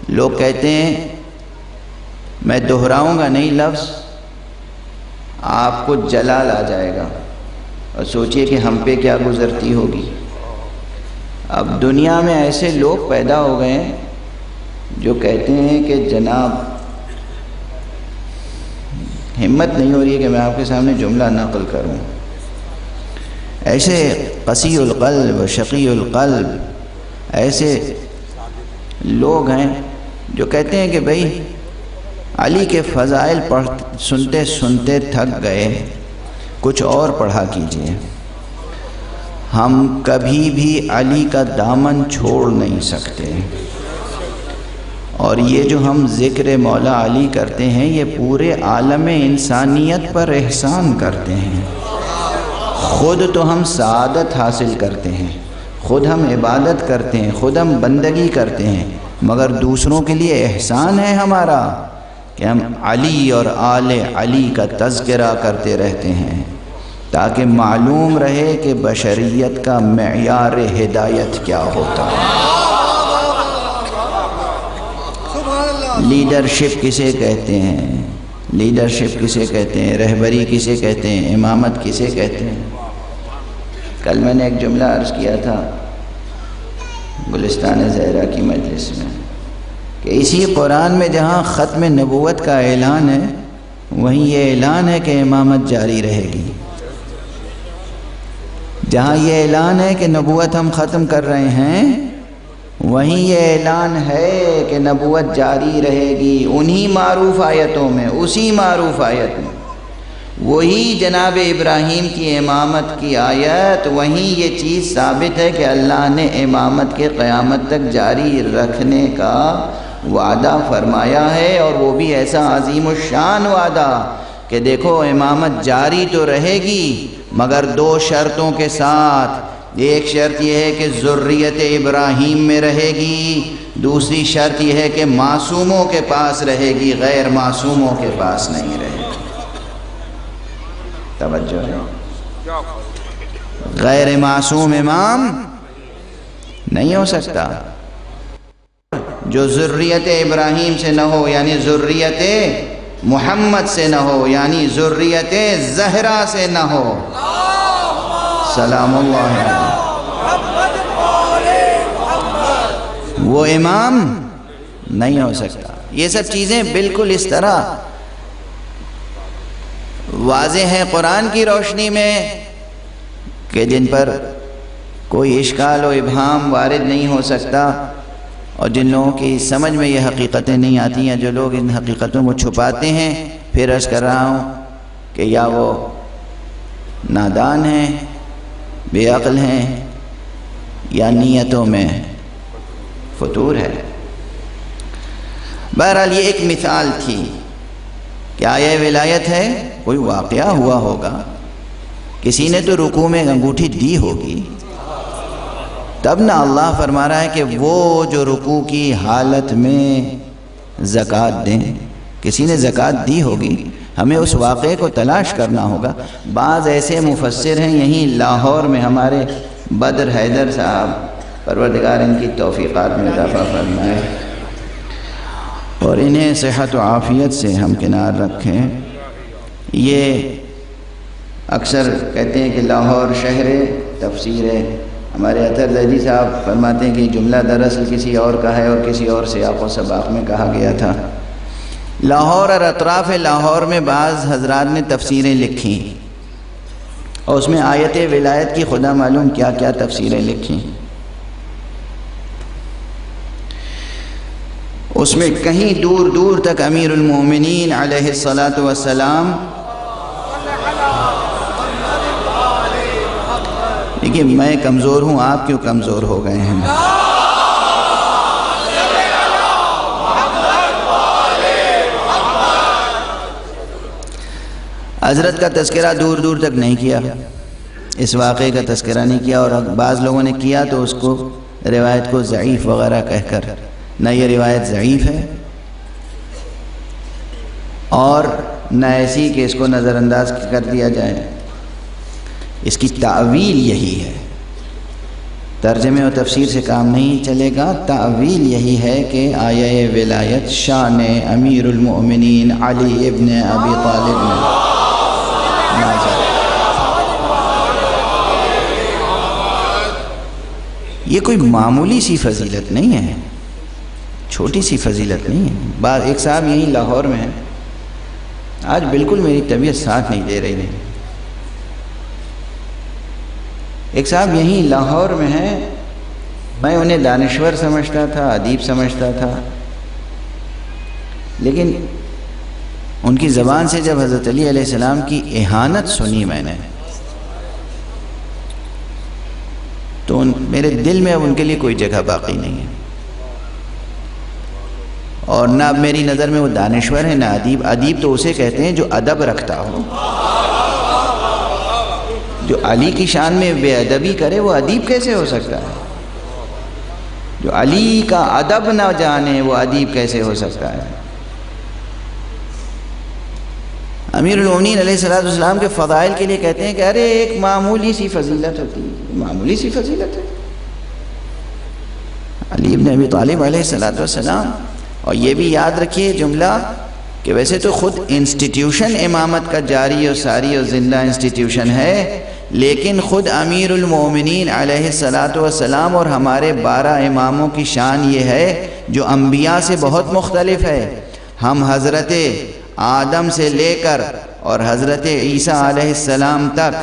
لوگ کہتے ہیں، میں دہراؤں گا نہیں لفظ، آپ کو جلال آ جائے گا، اور سوچئے کہ ہم پہ کیا گزرتی ہوگی۔ اب دنیا میں ایسے لوگ پیدا ہو گئے ہیں جو کہتے ہیں کہ جناب ہمت نہیں ہو رہی ہے کہ میں آپ کے سامنے جملہ نقل کروں۔ ایسے قسی القلب شقی القلب ایسے لوگ ہیں جو کہتے ہیں کہ بھئی علی کے فضائل سنتے سنتے تھک گئے، کچھ اور پڑھا کیجئے۔ ہم کبھی بھی علی کا دامن چھوڑ نہیں سکتے، اور یہ جو ہم ذکر مولا علی کرتے ہیں یہ پورے عالم انسانیت پر احسان کرتے ہیں۔ خود تو ہم سعادت حاصل کرتے ہیں، خود ہم عبادت کرتے ہیں، خود ہم بندگی کرتے ہیں، مگر دوسروں کے لیے احسان ہے ہمارا کہ ہم علی اور آل علی کا تذکرہ کرتے رہتے ہیں، تاکہ معلوم رہے کہ بشریت کا معیار ہدایت کیا ہوتا ہے۔ لیڈرشپ کسے کہتے ہیں؟ لیڈرشپ کسے کہتے ہیں؟ رہبری کسے کہتے ہیں؟ امامت کسے کہتے ہیں؟ کل میں نے ایک جملہ عرض کیا تھا گلستان زہرا کی مجلس میں کہ اسی قرآن میں جہاں ختم نبوت کا اعلان ہے وہیں یہ اعلان ہے کہ امامت جاری رہے گی۔ جہاں یہ اعلان ہے کہ نبوت ہم ختم کر رہے ہیں وہیں یہ اعلان ہے کہ نبوت جاری رہے گی۔ انہی معروف آیتوں میں، اسی معروف آیت میں وہی جناب ابراہیم کی امامت کی آیت، وہیں یہ چیز ثابت ہے کہ اللہ نے امامت کے قیامت تک جاری رکھنے کا وعدہ فرمایا ہے، اور وہ بھی ایسا عظیم الشان وعدہ کہ دیکھو امامت جاری تو رہے گی مگر دو شرطوں کے ساتھ۔ ایک شرط یہ ہے کہ ذریت ابراہیم میں رہے گی، دوسری شرط یہ ہے کہ معصوموں کے پاس رہے گی، غیر معصوموں کے پاس نہیں رہے گی۔ توجہ ہے، غیر معصوم امام نہیں ہو سکتا۔ جو ذریت ابراہیم سے نہ ہو یعنی ذریت محمد سے نہ ہو یعنی ذریت زہرا سے نہ ہو، سلام اللہ علیہ، وہ امام نہیں ہو سکتا۔ یہ سب چیزیں بالکل اس طرح واضح ہیں قرآن کی روشنی میں کہ جن پر کوئی اشکال و ابہام وارد نہیں ہو سکتا، اور جن لوگوں کی سمجھ میں یہ حقیقتیں نہیں آتی ہیں، جو لوگ ان حقیقتوں کو چھپاتے ہیں، پھر عرض کر رہا ہوں کہ یا وہ نادان ہیں، بے عقل ہیں، یا نیتوں میں فتور ہے۔ بہرحال یہ ایک مثال تھی کہ آیہ ولایت ہے، کوئی واقعہ ہوا ہوگا، کسی نے تو رکوع میں انگوٹھی دی ہوگی، تب نہ اللہ فرما رہا ہے کہ وہ جو رکوع کی حالت میں زکوٰۃ دیں، کسی نے زکوٰۃ دی ہوگی، ہمیں اس واقعے کو تلاش کرنا ہوگا۔ بعض ایسے مفسر ہیں یہیں لاہور میں، ہمارے بدر حیدر صاحب، پروردگار ان کی توفیقات میں اضافہ فرمائے اور انہیں صحت و عافیت سے ہمکنار رکھیں۔ یہ اکثر کہتے ہیں کہ لاہور شہر تفسیر ہے۔ ہمارے اطہر زیدی صاحب فرماتے ہیں کہ یہ جملہ دراصل کسی اور کا ہے اور کسی اور سیاق و سباق میں کہا گیا تھا۔ لاہور اور اطراف لاہور میں بعض حضرات نے تفسیریں لکھی اور اس میں آیت ولایت کی خدا معلوم کیا کیا تفسیریں لکھی۔ اس میں کہیں دور دور تک امیر المومنین علیہ الصلاۃ والسلام، دیکھیے میں کمزور ہوں، آپ کیوں کمزور ہو گئے ہیں؟ حضرت کا تذکرہ دور دور تک نہیں کیا، اس واقعے کا تذکرہ نہیں کیا، اور بعض لوگوں نے کیا تو اس کو روایت کو ضعیف وغیرہ کہہ کر، نہ یہ روایت ضعیف ہے اور نہ ایسی کہ اس کو نظر انداز کر دیا جائے۔ اس کی تعویل یہی ہے، ترجمے و تفسیر سے کام نہیں چلے گا، تعویل یہی ہے کہ آیہ ولایت شان امیر المؤمنین علی ابن ابی طالب میں نازل۔ یہ کوئی معمولی سی فضیلت نہیں ہے، چھوٹی سی فضیلت نہیں ہے۔ ایک صاحب یہیں لاہور میں ہیں، آج بالکل میری طبیعت ساتھ نہیں دے رہی ہے، ایک صاحب یہیں لاہور میں ہیں، میں انہیں دانشور سمجھتا تھا، ادیب سمجھتا تھا، لیکن ان کی زبان سے جب حضرت علی علیہ السلام کی اہانت سنی میں نے تو میرے دل میں اب ان کے لیے کوئی جگہ باقی نہیں ہے، اور نہ اب میری نظر میں وہ دانشور ہے نہ ادیب۔ ادیب تو اسے کہتے ہیں جو ادب رکھتا ہو، جو علی کی شان میں بے ادبی کرے وہ ادیب کیسے ہو سکتا ہے؟ جو علی کا ادب نہ جانے وہ ادیب کیسے ہو سکتا ہے؟ امیر المومنین علیہ السلام کے فضائل کے لیے کہتے ہیں کہ ارے ایک معمولی سی فضیلت ہوتی ہے، معمولی سی فضیلت ہے علی ابن ابی طالب علیہ السلام۔ اور یہ بھی یاد رکھیے جملہ کہ ویسے تو خود انسٹیٹیوشن امامت کا جاری و ساری و زندہ انسٹیٹیوشن ہے، لیکن خود امیر المومنین علیہ السلام اور ہمارے 12 اماموں کی شان یہ ہے جو انبیاء سے بہت مختلف ہے۔ ہم حضرت آدم سے لے کر اور حضرت عیسیٰ علیہ السلام تک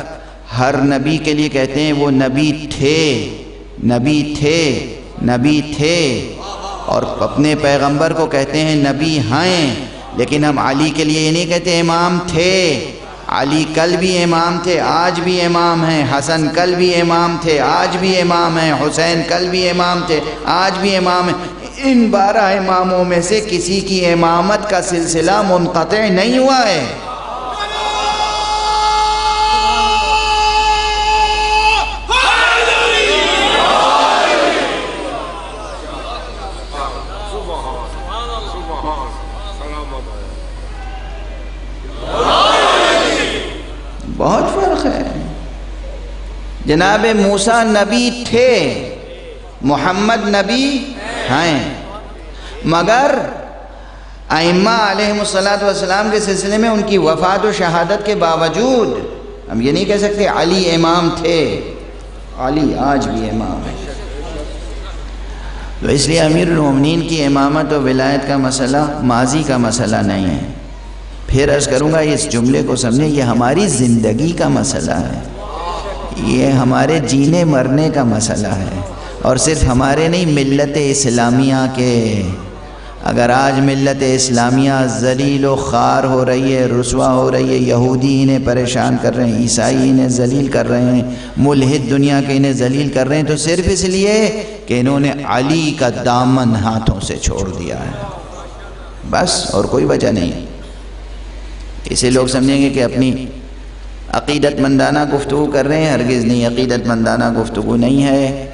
ہر نبی کے لیے کہتے ہیں وہ نبی تھے، نبی تھے، نبی تھے، اور اپنے پیغمبر کو کہتے ہیں نبی ہیں۔ لیکن ہم علی کے لیے یہ نہیں کہتے امام تھے، علی کل بھی امام تھے، آج بھی امام ہیں، حسن کل بھی امام تھے، آج بھی امام ہیں، حسین کل بھی امام تھے، آج بھی امام ہیں۔ ان 12 اماموں میں سے کسی کی امامت کا سلسلہ منقطع نہیں ہوا ہے۔ بہت فرق ہے۔ جناب موسیٰ نبی تھے، محمد نبی ہیں، مگر ائمہ علیہم السلام کے سلسلے میں ان کی وفات و شہادت کے باوجود ہم یہ نہیں کہہ سکتے علی امام تھے، علی آج بھی امام ہے۔ تو اس لیے امیر المومنین کی امامت و ولایت کا مسئلہ ماضی کا مسئلہ نہیں ہے۔ پھر عرض کروں گا اس جملے کو سمجھیں، یہ ہماری زندگی کا مسئلہ ہے، یہ ہمارے جینے مرنے کا مسئلہ ہے، اور صرف ہمارے نہیں، ملت اسلامیہ کے۔ اگر آج ملت اسلامیہ ذلیل و خوار ہو رہی ہے، رسوا ہو رہی ہے، یہودی انہیں پریشان کر رہے ہیں، عیسائی انہیں ذلیل کر رہے ہیں، ملحد دنیا کے انہیں ذلیل کر رہے ہیں، تو صرف اس لیے کہ انہوں نے علی کا دامن ہاتھوں سے چھوڑ دیا ہے، بس، اور کوئی وجہ نہیں۔ اسے لوگ سمجھیں گے کہ اپنی عقیدت مندانہ گفتگو کر رہے ہیں، ہرگز نہیں، عقیدت مندانہ گفتگو نہیں ہے۔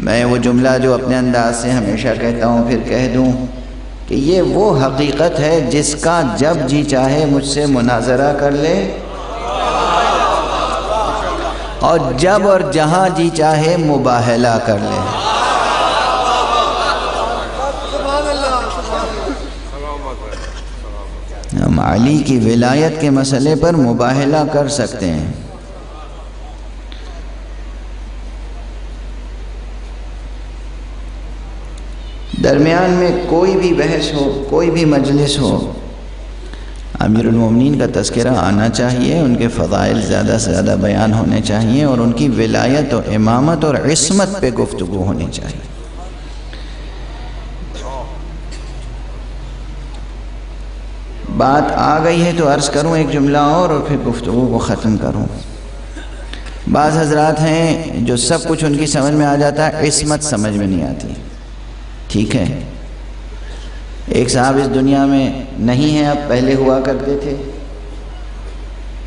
میں وہ جملہ جو اپنے انداز سے ہمیشہ کہتا ہوں پھر کہہ دوں کہ یہ وہ حقیقت ہے جس کا جب جی چاہے مجھ سے مناظرہ کر لے، اور جب اور جہاں جی چاہے مباہلہ کر لے۔ ہم علی کی ولایت کے مسئلے پر مباہلہ کر سکتے ہیں۔ درمیان میں کوئی بھی بحث ہو، کوئی بھی مجلس ہو، امیر المومنین کا تذکرہ آنا چاہیے، ان کے فضائل زیادہ سے زیادہ بیان ہونے چاہیے، اور ان کی ولایت و امامت اور عصمت پہ گفتگو ہونی چاہیے۔ بات آ گئی ہے تو عرض کروں ایک جملہ اور پھر گفتگو کو ختم کروں۔ بعض حضرات ہیں جو سب کچھ ان کی سمجھ میں آ جاتا ہے، عصمت سمجھ میں نہیں آتی۔ ٹھیک ہے، ایک صاحب اس دنیا میں نہیں ہیں، اب پہلے ہوا کرتے تھے،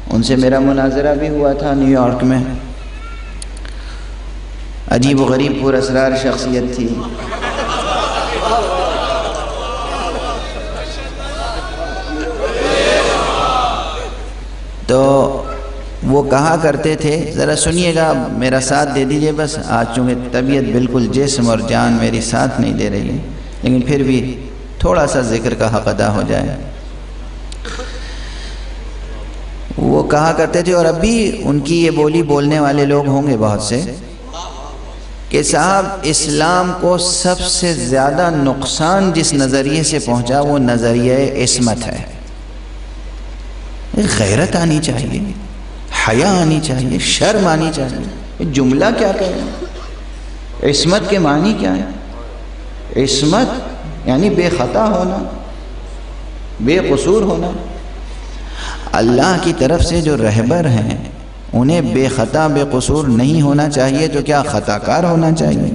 ان سے میرا مناظرہ بھی ہوا تھا نیو یارک میں۔ عجیب و غریب پر اسرار شخصیت تھی۔ تو وہ کہا کرتے تھے، ذرا سنیے گا، میرا ساتھ دے دیجئے بس، آج چونکہ طبیعت بالکل جسم اور جان میری ساتھ نہیں دے رہی ہے، لیکن پھر بھی تھوڑا سا ذکر کا حق ادا ہو جائے۔ وہ کہا کرتے تھے، اور اب بھی ان کی یہ بولی بولنے والے لوگ ہوں گے بہت سے، کہ صاحب اسلام کو سب سے زیادہ نقصان جس نظریے سے پہنچا وہ نظریہ عصمت ہے۔ غیرت آنی چاہیے، حیا آنی چاہیے، شرم آنی چاہیے۔ جملہ کیا کہہ رہے ہیں؟ عصمت کے معنی کیا ہے؟ عصمت یعنی بے خطا ہونا، بے قصور ہونا۔ اللہ کی طرف سے جو رہبر ہیں انہیں بے خطا بے قصور نہیں ہونا چاہیے تو کیا خطا کار ہونا چاہیے؟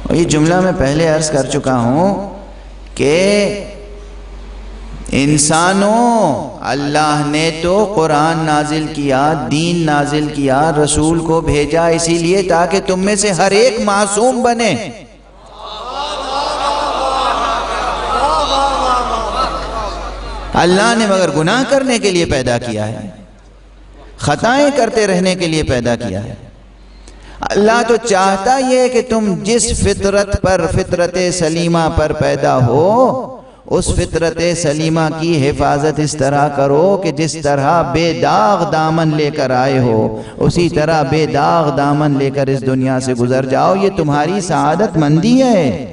اور یہ جملہ میں پہلے عرض کر چکا ہوں کہ انسانوں، اللہ نے تو قرآن نازل کیا، دین نازل کیا، رسول کو بھیجا اسی لیے تاکہ تم میں سے ہر ایک معصوم بنے۔ اللہ نے مگر گناہ کرنے کے لیے پیدا کیا ہے، خطائیں کرتے رہنے کے لیے پیدا کیا ہے۔ اللہ تو چاہتا یہ کہ تم جس فطرت پر، فطرت سلیمہ پر پیدا ہو، اس فطرت سلیمہ کی حفاظت اس طرح کرو کہ جس طرح بے داغ دامن لے کر آئے ہو اسی طرح بے داغ دامن لے کر اس دنیا سے گزر جاؤ۔ یہ تمہاری سعادت مندی ہے،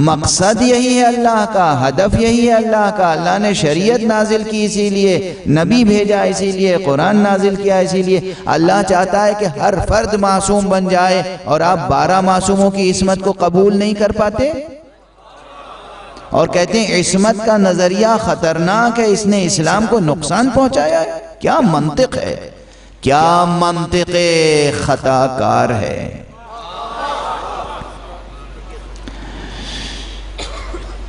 مقصد یہی ہے اللہ کا، ہدف یہی ہے اللہ کا۔ اللہ نے شریعت نازل کی اسی لیے، نبی بھیجا اسی لیے، قرآن نازل کیا اسی لیے۔ اللہ چاہتا ہے کہ ہر فرد معصوم بن جائے، اور آپ 12 معصوموں کی عصمت کو قبول نہیں کر پاتے اور کہتے ہیں عصمت کا نظریہ خطرناک ہے، اس نے اسلام کو نقصان پہنچایا ہے۔ کیا منطق ہے، کیا منطق خطا کار ہے۔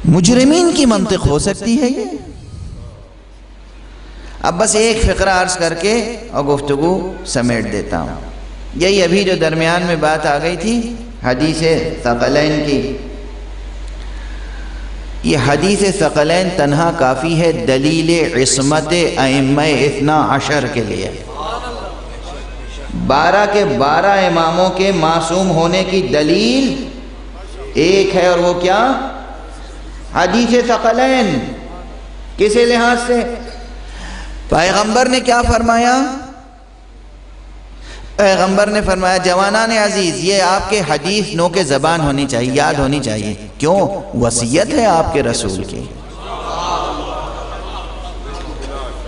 مجرمین کی منطق ہو سکتی ہے یہ۔ اب بس ایک فقرہ عرض کر کے اور گفتگو سمیٹ دیتا ہوں۔ یہی ابھی جو درمیان میں بات آ گئی تھی حدیث ثقلین کی، یہ حدیث ثقلین تنہا کافی ہے دلیل عصمت ائمہ 12 کے لیے۔ 12 کے 12 اماموں کے معصوم ہونے کی دلیل ایک ہے، اور وہ کیا؟ حدیث ثقلین۔ کسی لحاظ سے پیغمبر نے کیا فرمایا؟ پیغمبر نے فرمایا جوانان عزیز، یہ آپ کے حدیث نو کے زبان ہونی چاہیے، یاد ہونی چاہیے۔ کیوں؟ وصیت ہے آپ کے رسول کی۔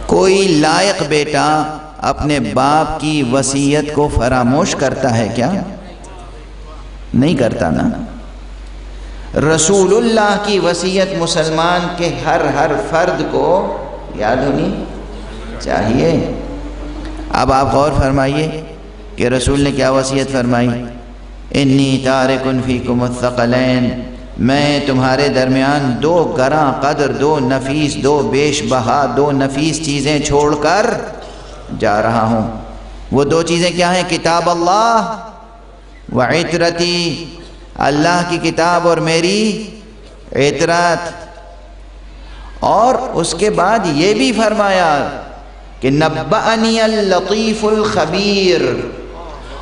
کوئی لائق بیٹا اپنے باپ کی وصیت کو فراموش کرتا ہے کیا؟ نہیں کرتا نا۔ رسول اللہ کی وصیت مسلمان کے ہر فرد کو یاد ہونی چاہیے۔ اب آپ غور فرمائیے کہ رسول نے کیا وصیت فرمائی؟ انی تارک فیکم الثقلین، میں تمہارے درمیان 2 گراں قدر، 2 نفیس، 2 بیش بہا، 2 نفیس چیزیں چھوڑ کر جا رہا ہوں۔ وہ 2 چیزیں کیا ہیں؟ کتاب اللہ وعطرتی، اللہ کی کتاب اور میری عطرت۔ اور اس کے بعد یہ بھی فرمایا کہ نبأنی اللطیف الخبیر،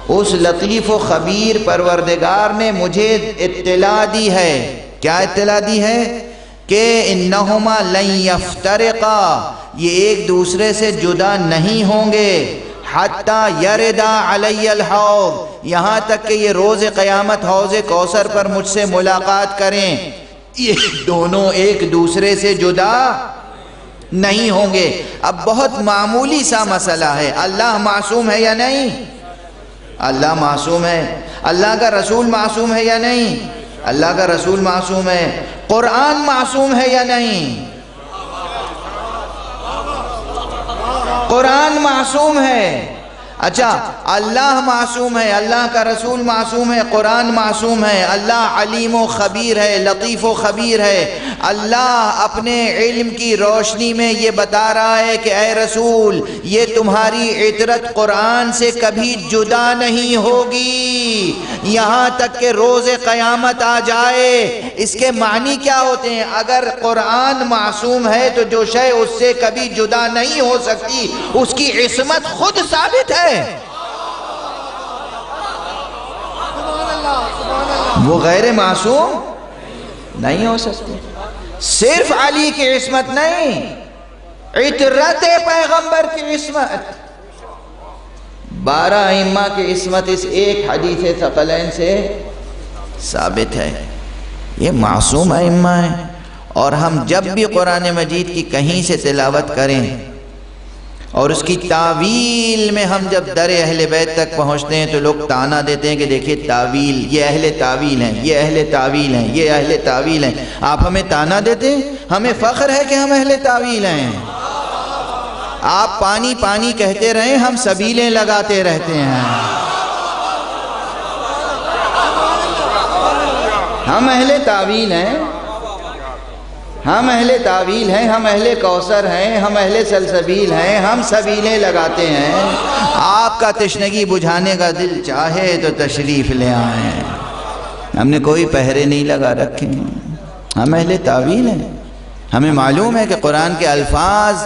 اس لطیف و خبیر پروردگار نے مجھے اطلاع دی ہے۔ کیا اطلاع دی ہے؟ کہ انہما لن یفترقا، یہ ایک دوسرے سے جدا نہیں ہوں گے، حتی یردا علی الحوض، یہاں تک کہ یہ روز قیامت حوض کوثر پر مجھ سے ملاقات کریں، یہ دونوں ایک دوسرے سے جدا نہیں ہوں گے۔ اب بہت معمولی سا مسئلہ ہے، اللہ معصوم ہے یا نہیں؟ اللہ معصوم ہے۔ اللہ کا رسول معصوم ہے یا نہیں؟ اللہ کا رسول معصوم ہے۔ قرآن معصوم ہے یا نہیں؟ قرآن معصوم ہے۔ اچھا، اللہ معصوم ہے، اللہ کا رسول معصوم ہے، قرآن معصوم ہے، اللہ علیم و خبیر ہے، لطیف و خبیر ہے۔ اللہ اپنے علم کی روشنی میں یہ بتا رہا ہے کہ اے رسول، یہ تمہاری عطرت قرآن سے کبھی جدا نہیں ہوگی یہاں تک کہ روز قیامت آ جائے۔ اس کے معنی کیا ہوتے ہیں؟ اگر قرآن معصوم ہے تو جو شے اس سے کبھی جدا نہیں ہو سکتی اس کی عصمت خود ثابت ہے۔ وہ غیر معصوم نہیں ہو سکتے۔ صرف علی کی عصمت نہیں، عطرت پیغمبر کی عصمت، 12 ائمہ کی عصمت اس ایک حدیث ثقلین سے ثابت ہے۔ یہ معصوم ائمہ ہیں، اور ہم جب بھی قرآن مجید کی کہیں سے تلاوت کریں اور اس کی تعویل میں ہم جب در اہل بیت تک پہنچتے ہیں تو لوگ تانا دیتے ہیں کہ دیکھیں تعویل، یہ اہل تعویل ہیں، یہ اہل تعویل ہیں، یہ اہل تعویل ہیں۔ آپ ہمیں تانا دیتے ہیں؟ ہمیں فخر ہے کہ ہم اہل تعویل ہیں۔ آپ پانی پانی کہتے رہیں، ہم سبیلیں لگاتے رہتے ہیں۔ ہم اہل تعویل ہیں، ہم اہل تعویل ہیں، ہم اہل کوثر ہیں، ہم اہل سلسبیل ہیں، ہم سبیلیں لگاتے ہیں۔ آپ کا تشنگی بجھانے کا دل چاہے تو تشریف لے آئیں، ہم نے کوئی پہرے نہیں لگا رکھے ہیں، ہم اہل تعویل ہیں۔ ہمیں معلوم ہے کہ قرآن کے الفاظ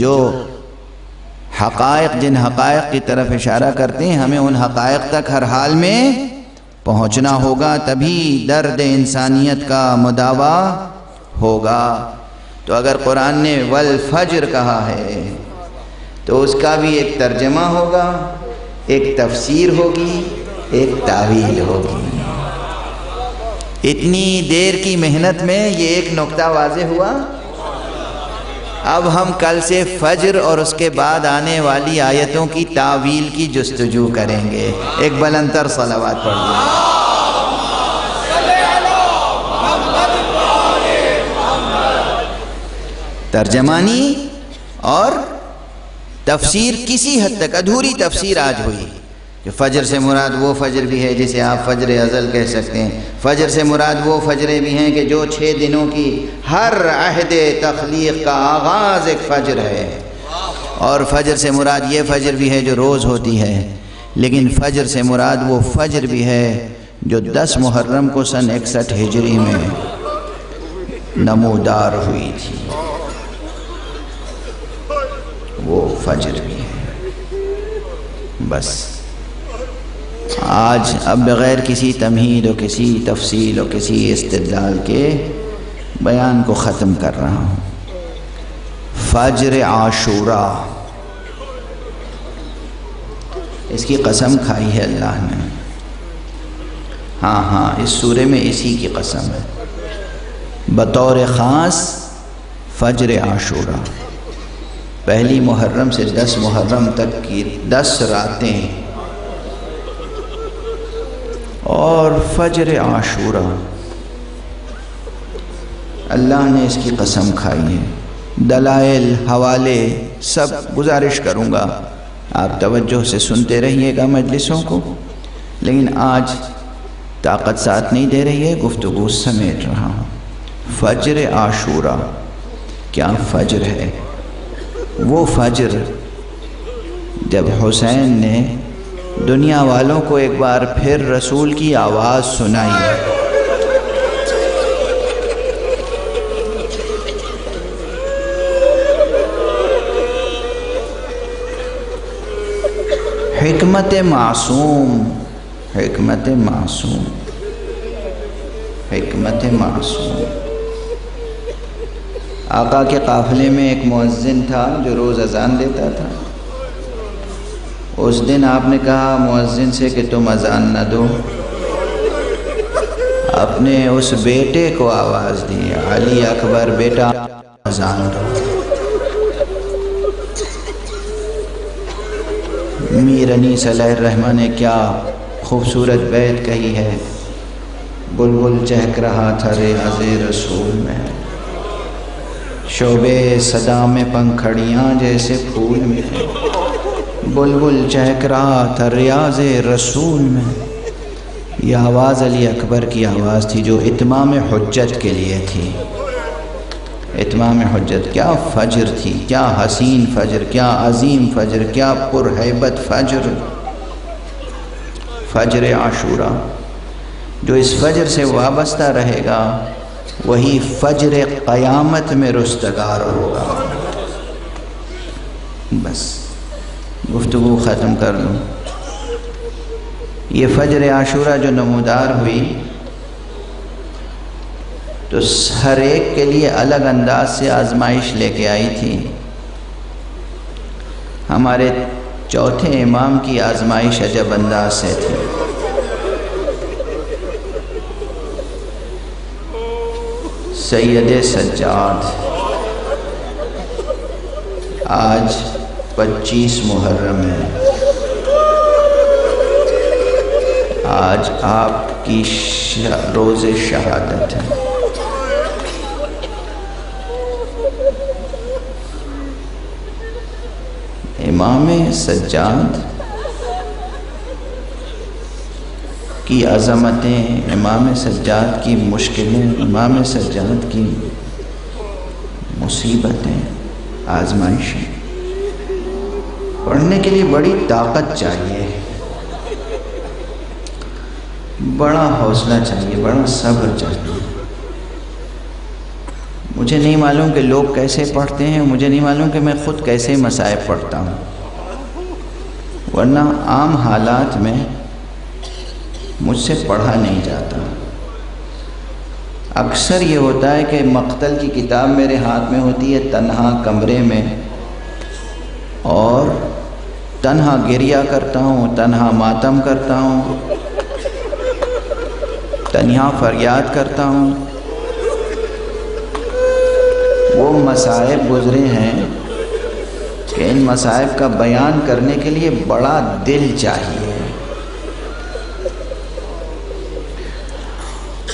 جو حقائق، جن حقائق کی طرف اشارہ کرتے ہیں، ہمیں ان حقائق تک ہر حال میں پہنچنا ہوگا، تبھی درد انسانیت کا مداوا ہوگا۔ تو اگر قرآن نے والفجر کہا ہے تو اس کا بھی ایک ترجمہ ہوگا، ایک تفسیر ہوگی، ایک تعویل ہوگی۔ اتنی دیر کی محنت میں یہ ایک نقطہ واضح ہوا۔ اب ہم کل سے فجر اور اس کے بعد آنے والی آیتوں کی تعویل کی جستجو کریں گے۔ ایک بلندتر صلوات پڑھ لیں۔ ترجمانی اور تفسیر کسی حد تک ادھوری تفسیر آج ہوئی کہ فجر سے مراد وہ فجر بھی ہے جسے آپ فجر ازل کہہ سکتے ہیں، فجر سے مراد وہ فجریں بھی ہیں کہ جو 6 دنوں کی ہر عہد تخلیق کا آغاز ایک فجر ہے، اور فجر سے مراد یہ فجر بھی ہے جو روز ہوتی ہے، لیکن فجر سے مراد وہ فجر بھی ہے جو 10 محرم کو سن 61 ہجری میں نمودار ہوئی تھی، وہ فجر بھی ہے۔ بس آج اب بغیر کسی تمہید و کسی تفصیل و کسی استدلال کے بیان کو ختم کر رہا ہوں۔ فجر عاشورہ، اس کی قسم کھائی ہے اللہ نے۔ ہاں اس سورے میں اسی کی قسم ہے، بطور خاص فجر عاشورہ، پہلی محرم سے 10 محرم تک کی 10 راتیں اور فجر عاشورہ، اللہ نے اس کی قسم کھائی ہے۔ دلائل، حوالے سب گزارش کروں گا، آپ توجہ سے سنتے رہیے گا مجلسوں کو، لیکن آج طاقت ساتھ نہیں دے رہی ہے، گفتگو سمیٹ رہا ہوں۔ فجر عاشورہ کیا فجر ہے؟ وہ فجر جب حسین نے دنیا والوں کو ایک بار پھر رسول کی آواز سنائی، حکمت معصوم، حکمت معصوم، حکمت معصوم۔ آقا کے قافلے میں ایک مؤذن تھا جو روز اذان دیتا تھا۔ اس دن آپ نے کہا مؤذن سے کہ تم اذان نہ دو، اپنے اس بیٹے کو آواز دی، علی اکبر بیٹا اذان دو۔ میر انیس علیہ الرحمہ نے کیا خوبصورت بیت کہی ہے، بلبل چہک رہا تھا ریاض رسول میں، شعبے صدا میں پنکھڑیاں جیسے پھول میں، بلبل چہک رہا تھا ریاض رسول میں۔ یہ آواز علی اکبر کی آواز تھی جو اتمام حجت کے لیے تھی، اتمام حجت۔ کیا فجر تھی، کیا حسین فجر، کیا عظیم فجر، کیا پرہیبت فجر، فجر عاشورہ۔ جو اس فجر سے وابستہ رہے گا وہی فجر قیامت میں رستگار ہوگا۔ بس گفتگو ختم کر لوں۔ یہ فجر عاشورہ جو نمودار ہوئی تو ہر ایک کے لیے الگ انداز سے آزمائش لے کے آئی تھی۔ ہمارے چوتھے امام کی آزمائش عجب انداز سے تھی۔ سید سجاد، آج 25 محرم ہے، آج آپ کی روز شہادت ہے۔ امام سجاد کی عظمتیں، امام سجاد کی مشکلیں، امام سجاد کی مصیبتیں، آزمائشیں پڑھنے کے لیے بڑی طاقت چاہیے، بڑا حوصلہ چاہیے، بڑا صبر چاہیے۔ مجھے نہیں معلوم کہ لوگ کیسے پڑھتے ہیں، مجھے نہیں معلوم کہ میں خود کیسے مصائب پڑھتا ہوں، ورنہ عام حالات میں مجھ سے پڑھا نہیں جاتا۔ اکثر یہ ہوتا ہے کہ مقتل کی کتاب میرے ہاتھ میں ہوتی ہے تنہا کمرے میں، اور تنہا گریہ کرتا ہوں، تنہا ماتم کرتا ہوں، تنہا فریاد کرتا ہوں۔ وہ مصائب گزرے ہیں کہ ان مصائب کا بیان کرنے کے لیے بڑا دل چاہیے،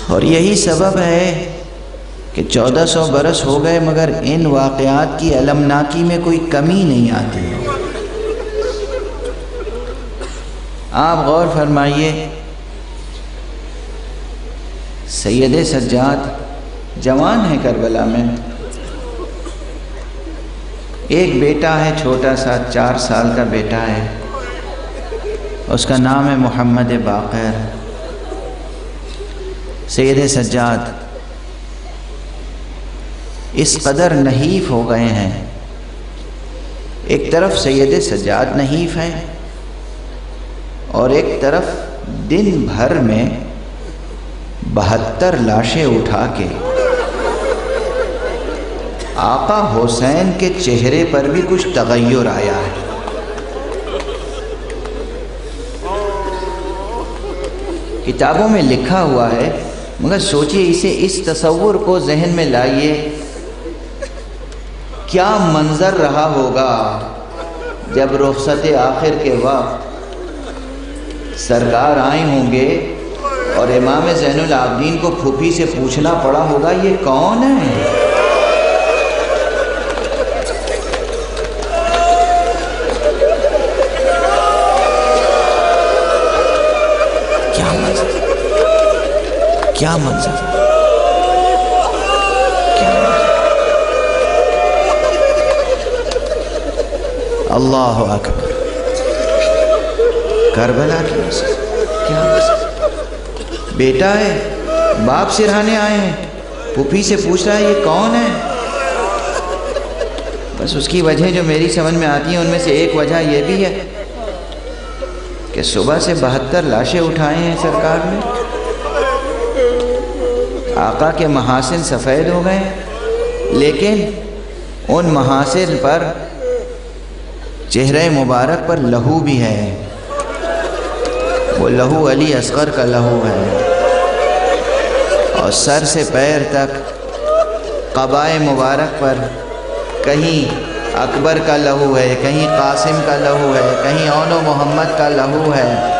اور یہی سبب ہے کہ 1400 برس ہو گئے مگر ان واقعات کی المناکی میں کوئی کمی نہیں آتی۔ آپ غور فرمائیے، سید سجاد جوان ہے کربلا میں، ایک بیٹا ہے چھوٹا سا، 4 سال کا بیٹا ہے، اس کا نام ہے محمد باقر۔ سید سجاد اس قدر نحیف ہو گئے ہیں، ایک طرف سید سجاد نحیف ہیں اور ایک طرف دن بھر میں 72 لاشیں اٹھا کے آقا حسین کے چہرے پر بھی کچھ تغیر آیا ہے۔ کتابوں میں لکھا ہوا ہے، مگر سوچئے اس تصور کو ذہن میں لائیے، کیا منظر رہا ہوگا جب رخصت آخر کے وقت سرکار آئے ہوں گے اور امام زین العابدین کو پھوپھی سے پوچھنا پڑا ہوگا یہ کون ہے؟ کیا منظر، کیا منظر! اللہ اکبر! کربلا کی منظر، کیا منظر! بیٹا ہے، باپ سرہانے آئے ہیں، پھوپھی سے پوچھ رہا ہے یہ کون ہے؟ بس اس کی وجہ جو میری سمجھ میں آتی ہیں ان میں سے ایک وجہ یہ بھی ہے کہ صبح سے 72 لاشیں اٹھائے ہیں سرکار نے، آقا کے محاسن سفید ہو گئے، لیکن ان محاسن پر چہرہ مبارک پر لہو بھی ہے، وہ لہو علی اصغر کا لہو ہے، اور سر سے پیر تک قبائے مبارک پر کہیں اکبر کا لہو ہے، کہیں قاسم کا لہو ہے، کہیں اون و محمد کا لہو ہے۔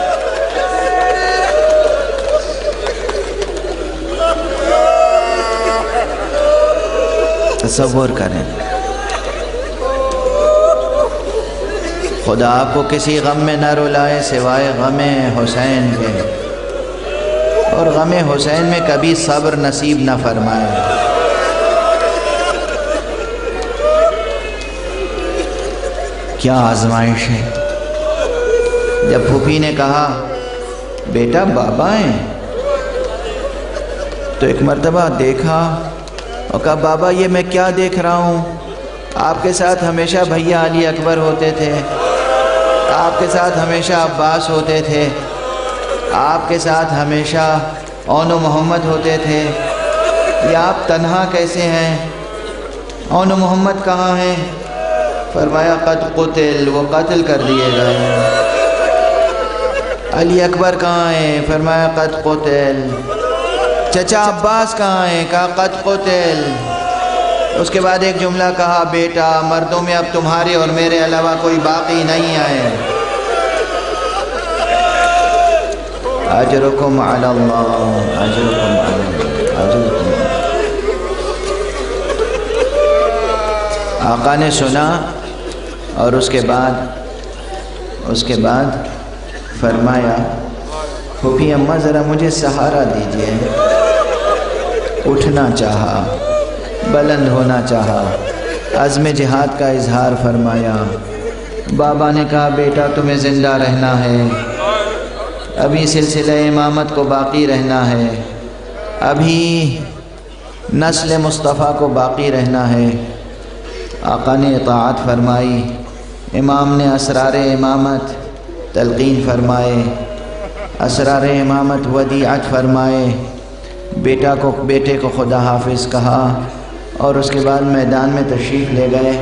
تصور کریں، خدا آپ کو کسی غم میں نہ رلائے سوائے غم حسین کے، اور غم حسین میں کبھی صبر نصیب نہ فرمائے۔ کیا آزمائش ہے! جب پھوپھی نے کہا بیٹا بابا ہیں، تو ایک مرتبہ دیکھا اور کہا بابا یہ میں کیا دیکھ رہا ہوں؟ آپ کے ساتھ ہمیشہ بھیا علی اکبر ہوتے تھے، آپ کے ساتھ ہمیشہ عباس ہوتے تھے، آپ کے ساتھ ہمیشہ اون و محمد ہوتے تھے، یہ آپ تنہا کیسے ہیں؟ اون و محمد کہاں ہیں؟ فرمایا قد قتل، وہ قتل کر دیے گئے۔ علی اکبر کہاں ہیں؟ فرمایا قد قتل۔ چچا عباس کہاں ہیں؟ کہا قد قتل۔ اس کے بعد ایک جملہ کہا بیٹا مردوں میں اب تمہارے اور میرے علاوہ کوئی باقی نہیں ہے، اجرکم علی اللہ، اجرکم علی اللہ، اجرکم۔ آقا نے سنا اور اس کے بعد فرمایا پھوپھی اماں ذرا مجھے سہارا دیجئے۔ اٹھنا چاہا، بلند ہونا چاہا، عزم جہاد کا اظہار فرمایا۔ بابا نے کہا بیٹا تمہیں زندہ رہنا ہے، ابھی سلسلہ امامت کو باقی رہنا ہے، ابھی نسل مصطفیٰ کو باقی رہنا ہے۔ آقا نے اطاعت فرمائی، امام نے اسرار امامت تلقین فرمائے، اسرار امامت ودیعت فرمائے، بیٹے کو خدا حافظ کہا اور اس کے بعد میدان میں تشریف لے گئے۔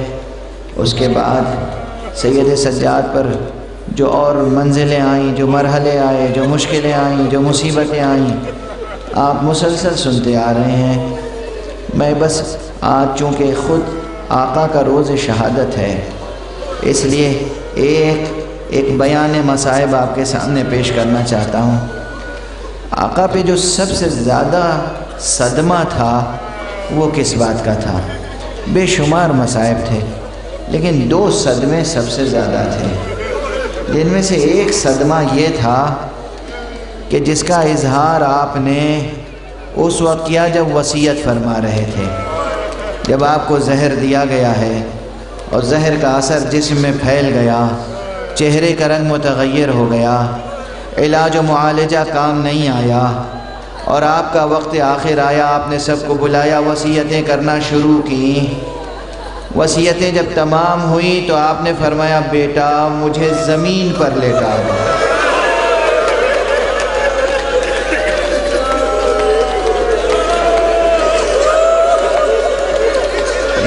اس کے بعد سید سجاد پر جو اور منزلیں آئیں، جو مرحلے آئے، جو مشکلیں آئیں، جو مصیبتیں آئیں، آپ مسلسل سنتے آ رہے ہیں۔ میں بس آج چونکہ خود آقا کا روز شہادت ہے، اس لیے ایک بیان مصائب آپ کے سامنے پیش کرنا چاہتا ہوں۔ آقا پہ جو سب سے زیادہ صدمہ تھا وہ کس بات کا تھا؟ بے شمار مصائب تھے، لیکن 2 صدمے سب سے زیادہ تھے، جن میں سے ایک صدمہ یہ تھا کہ جس کا اظہار آپ نے اس وقت کیا جب وصیت فرما رہے تھے، جب آپ کو زہر دیا گیا ہے اور زہر کا اثر جسم میں پھیل گیا، چہرے کا رنگ متغیر ہو گیا، علاج و معالجہ کام نہیں آیا اور آپ کا وقت آخر آیا، آپ نے سب کو بلایا، وصیتیں کرنا شروع کی۔ وصیتیں جب تمام ہوئیں تو آپ نے فرمایا بیٹا مجھے زمین پر لیٹا دو۔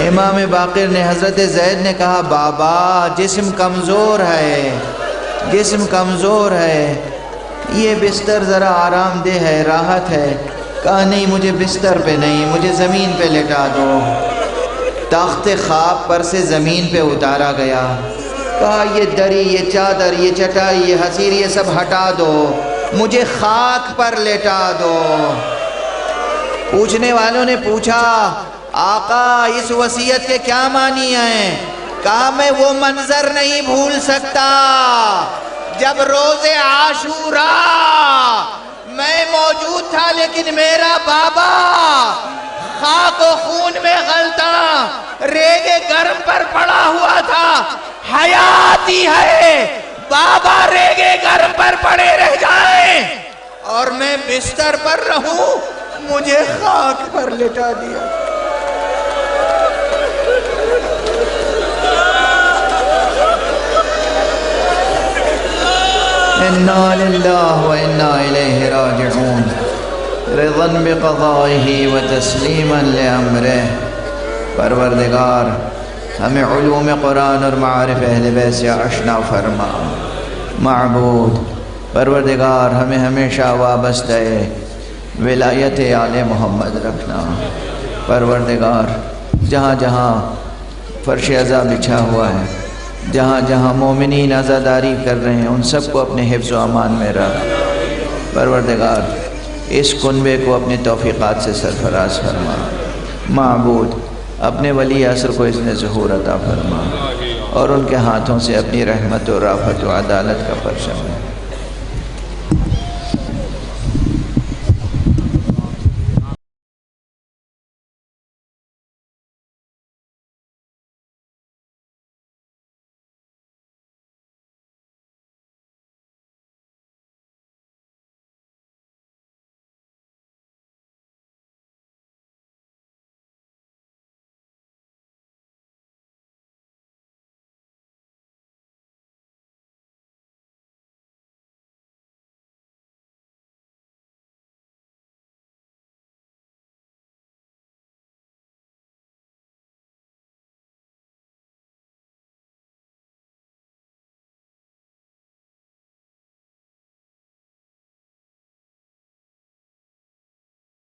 امام باقر نے حضرت زید نے کہا بابا جسم کمزور ہے، جسم کمزور ہے، یہ بستر ذرا آرام دہ ہے، راحت ہے۔ کہا نہیں مجھے بستر پہ نہیں، مجھے زمین پہ لٹا دو۔ تخت خواب پر سے زمین پہ اتارا گیا، کہا یہ دری، یہ چادر، یہ چٹائی، یہ حصیر، یہ سب ہٹا دو، مجھے خاک پر لٹا دو۔ پوچھنے والوں نے پوچھا آقا اس وصیت کے کیا معنی ہیں؟ کہا میں وہ منظر نہیں بھول سکتا جب روز عاشورا میں موجود تھا، لیکن میرا بابا خاک و خون میں غلطا ریگے گرم پر پڑا ہوا تھا۔ حیاتی ہے بابا ریگے گرم پر پڑے رہ جائیں اور میں بستر پر رہوں، مجھے خاک پر لٹا دیا۔ اِنَّا لِلَّهِ وَإِنَّا إِلَيْهِ رَاجِعُونَ رضاً بِقَضَائِهِ وَتَسْلِيمًا لِأَمْرِهِ۔ پروردگار ہمیں علوم قرآن اور معارف اہل بیت سے آشنا فرما۔ معبود پروردگار ہمیں ہمیشہ وابستہ ولایت آل محمد رکھنا۔ پروردگار جہاں جہاں فرش عزا بچھا ہوا ہے، جہاں جہاں مومنین عزاداری کر رہے ہیں، ان سب کو اپنے حفظ و امان میں رکھ۔ پروردگار اس کنبے کو اپنی توفیقات سے سرفراز فرما۔ معبود اپنے ولی عصر کو اذن ظہور عطا فرما اور ان کے ہاتھوں سے اپنی رحمت و رافت و عدالت کا پرچم ہے۔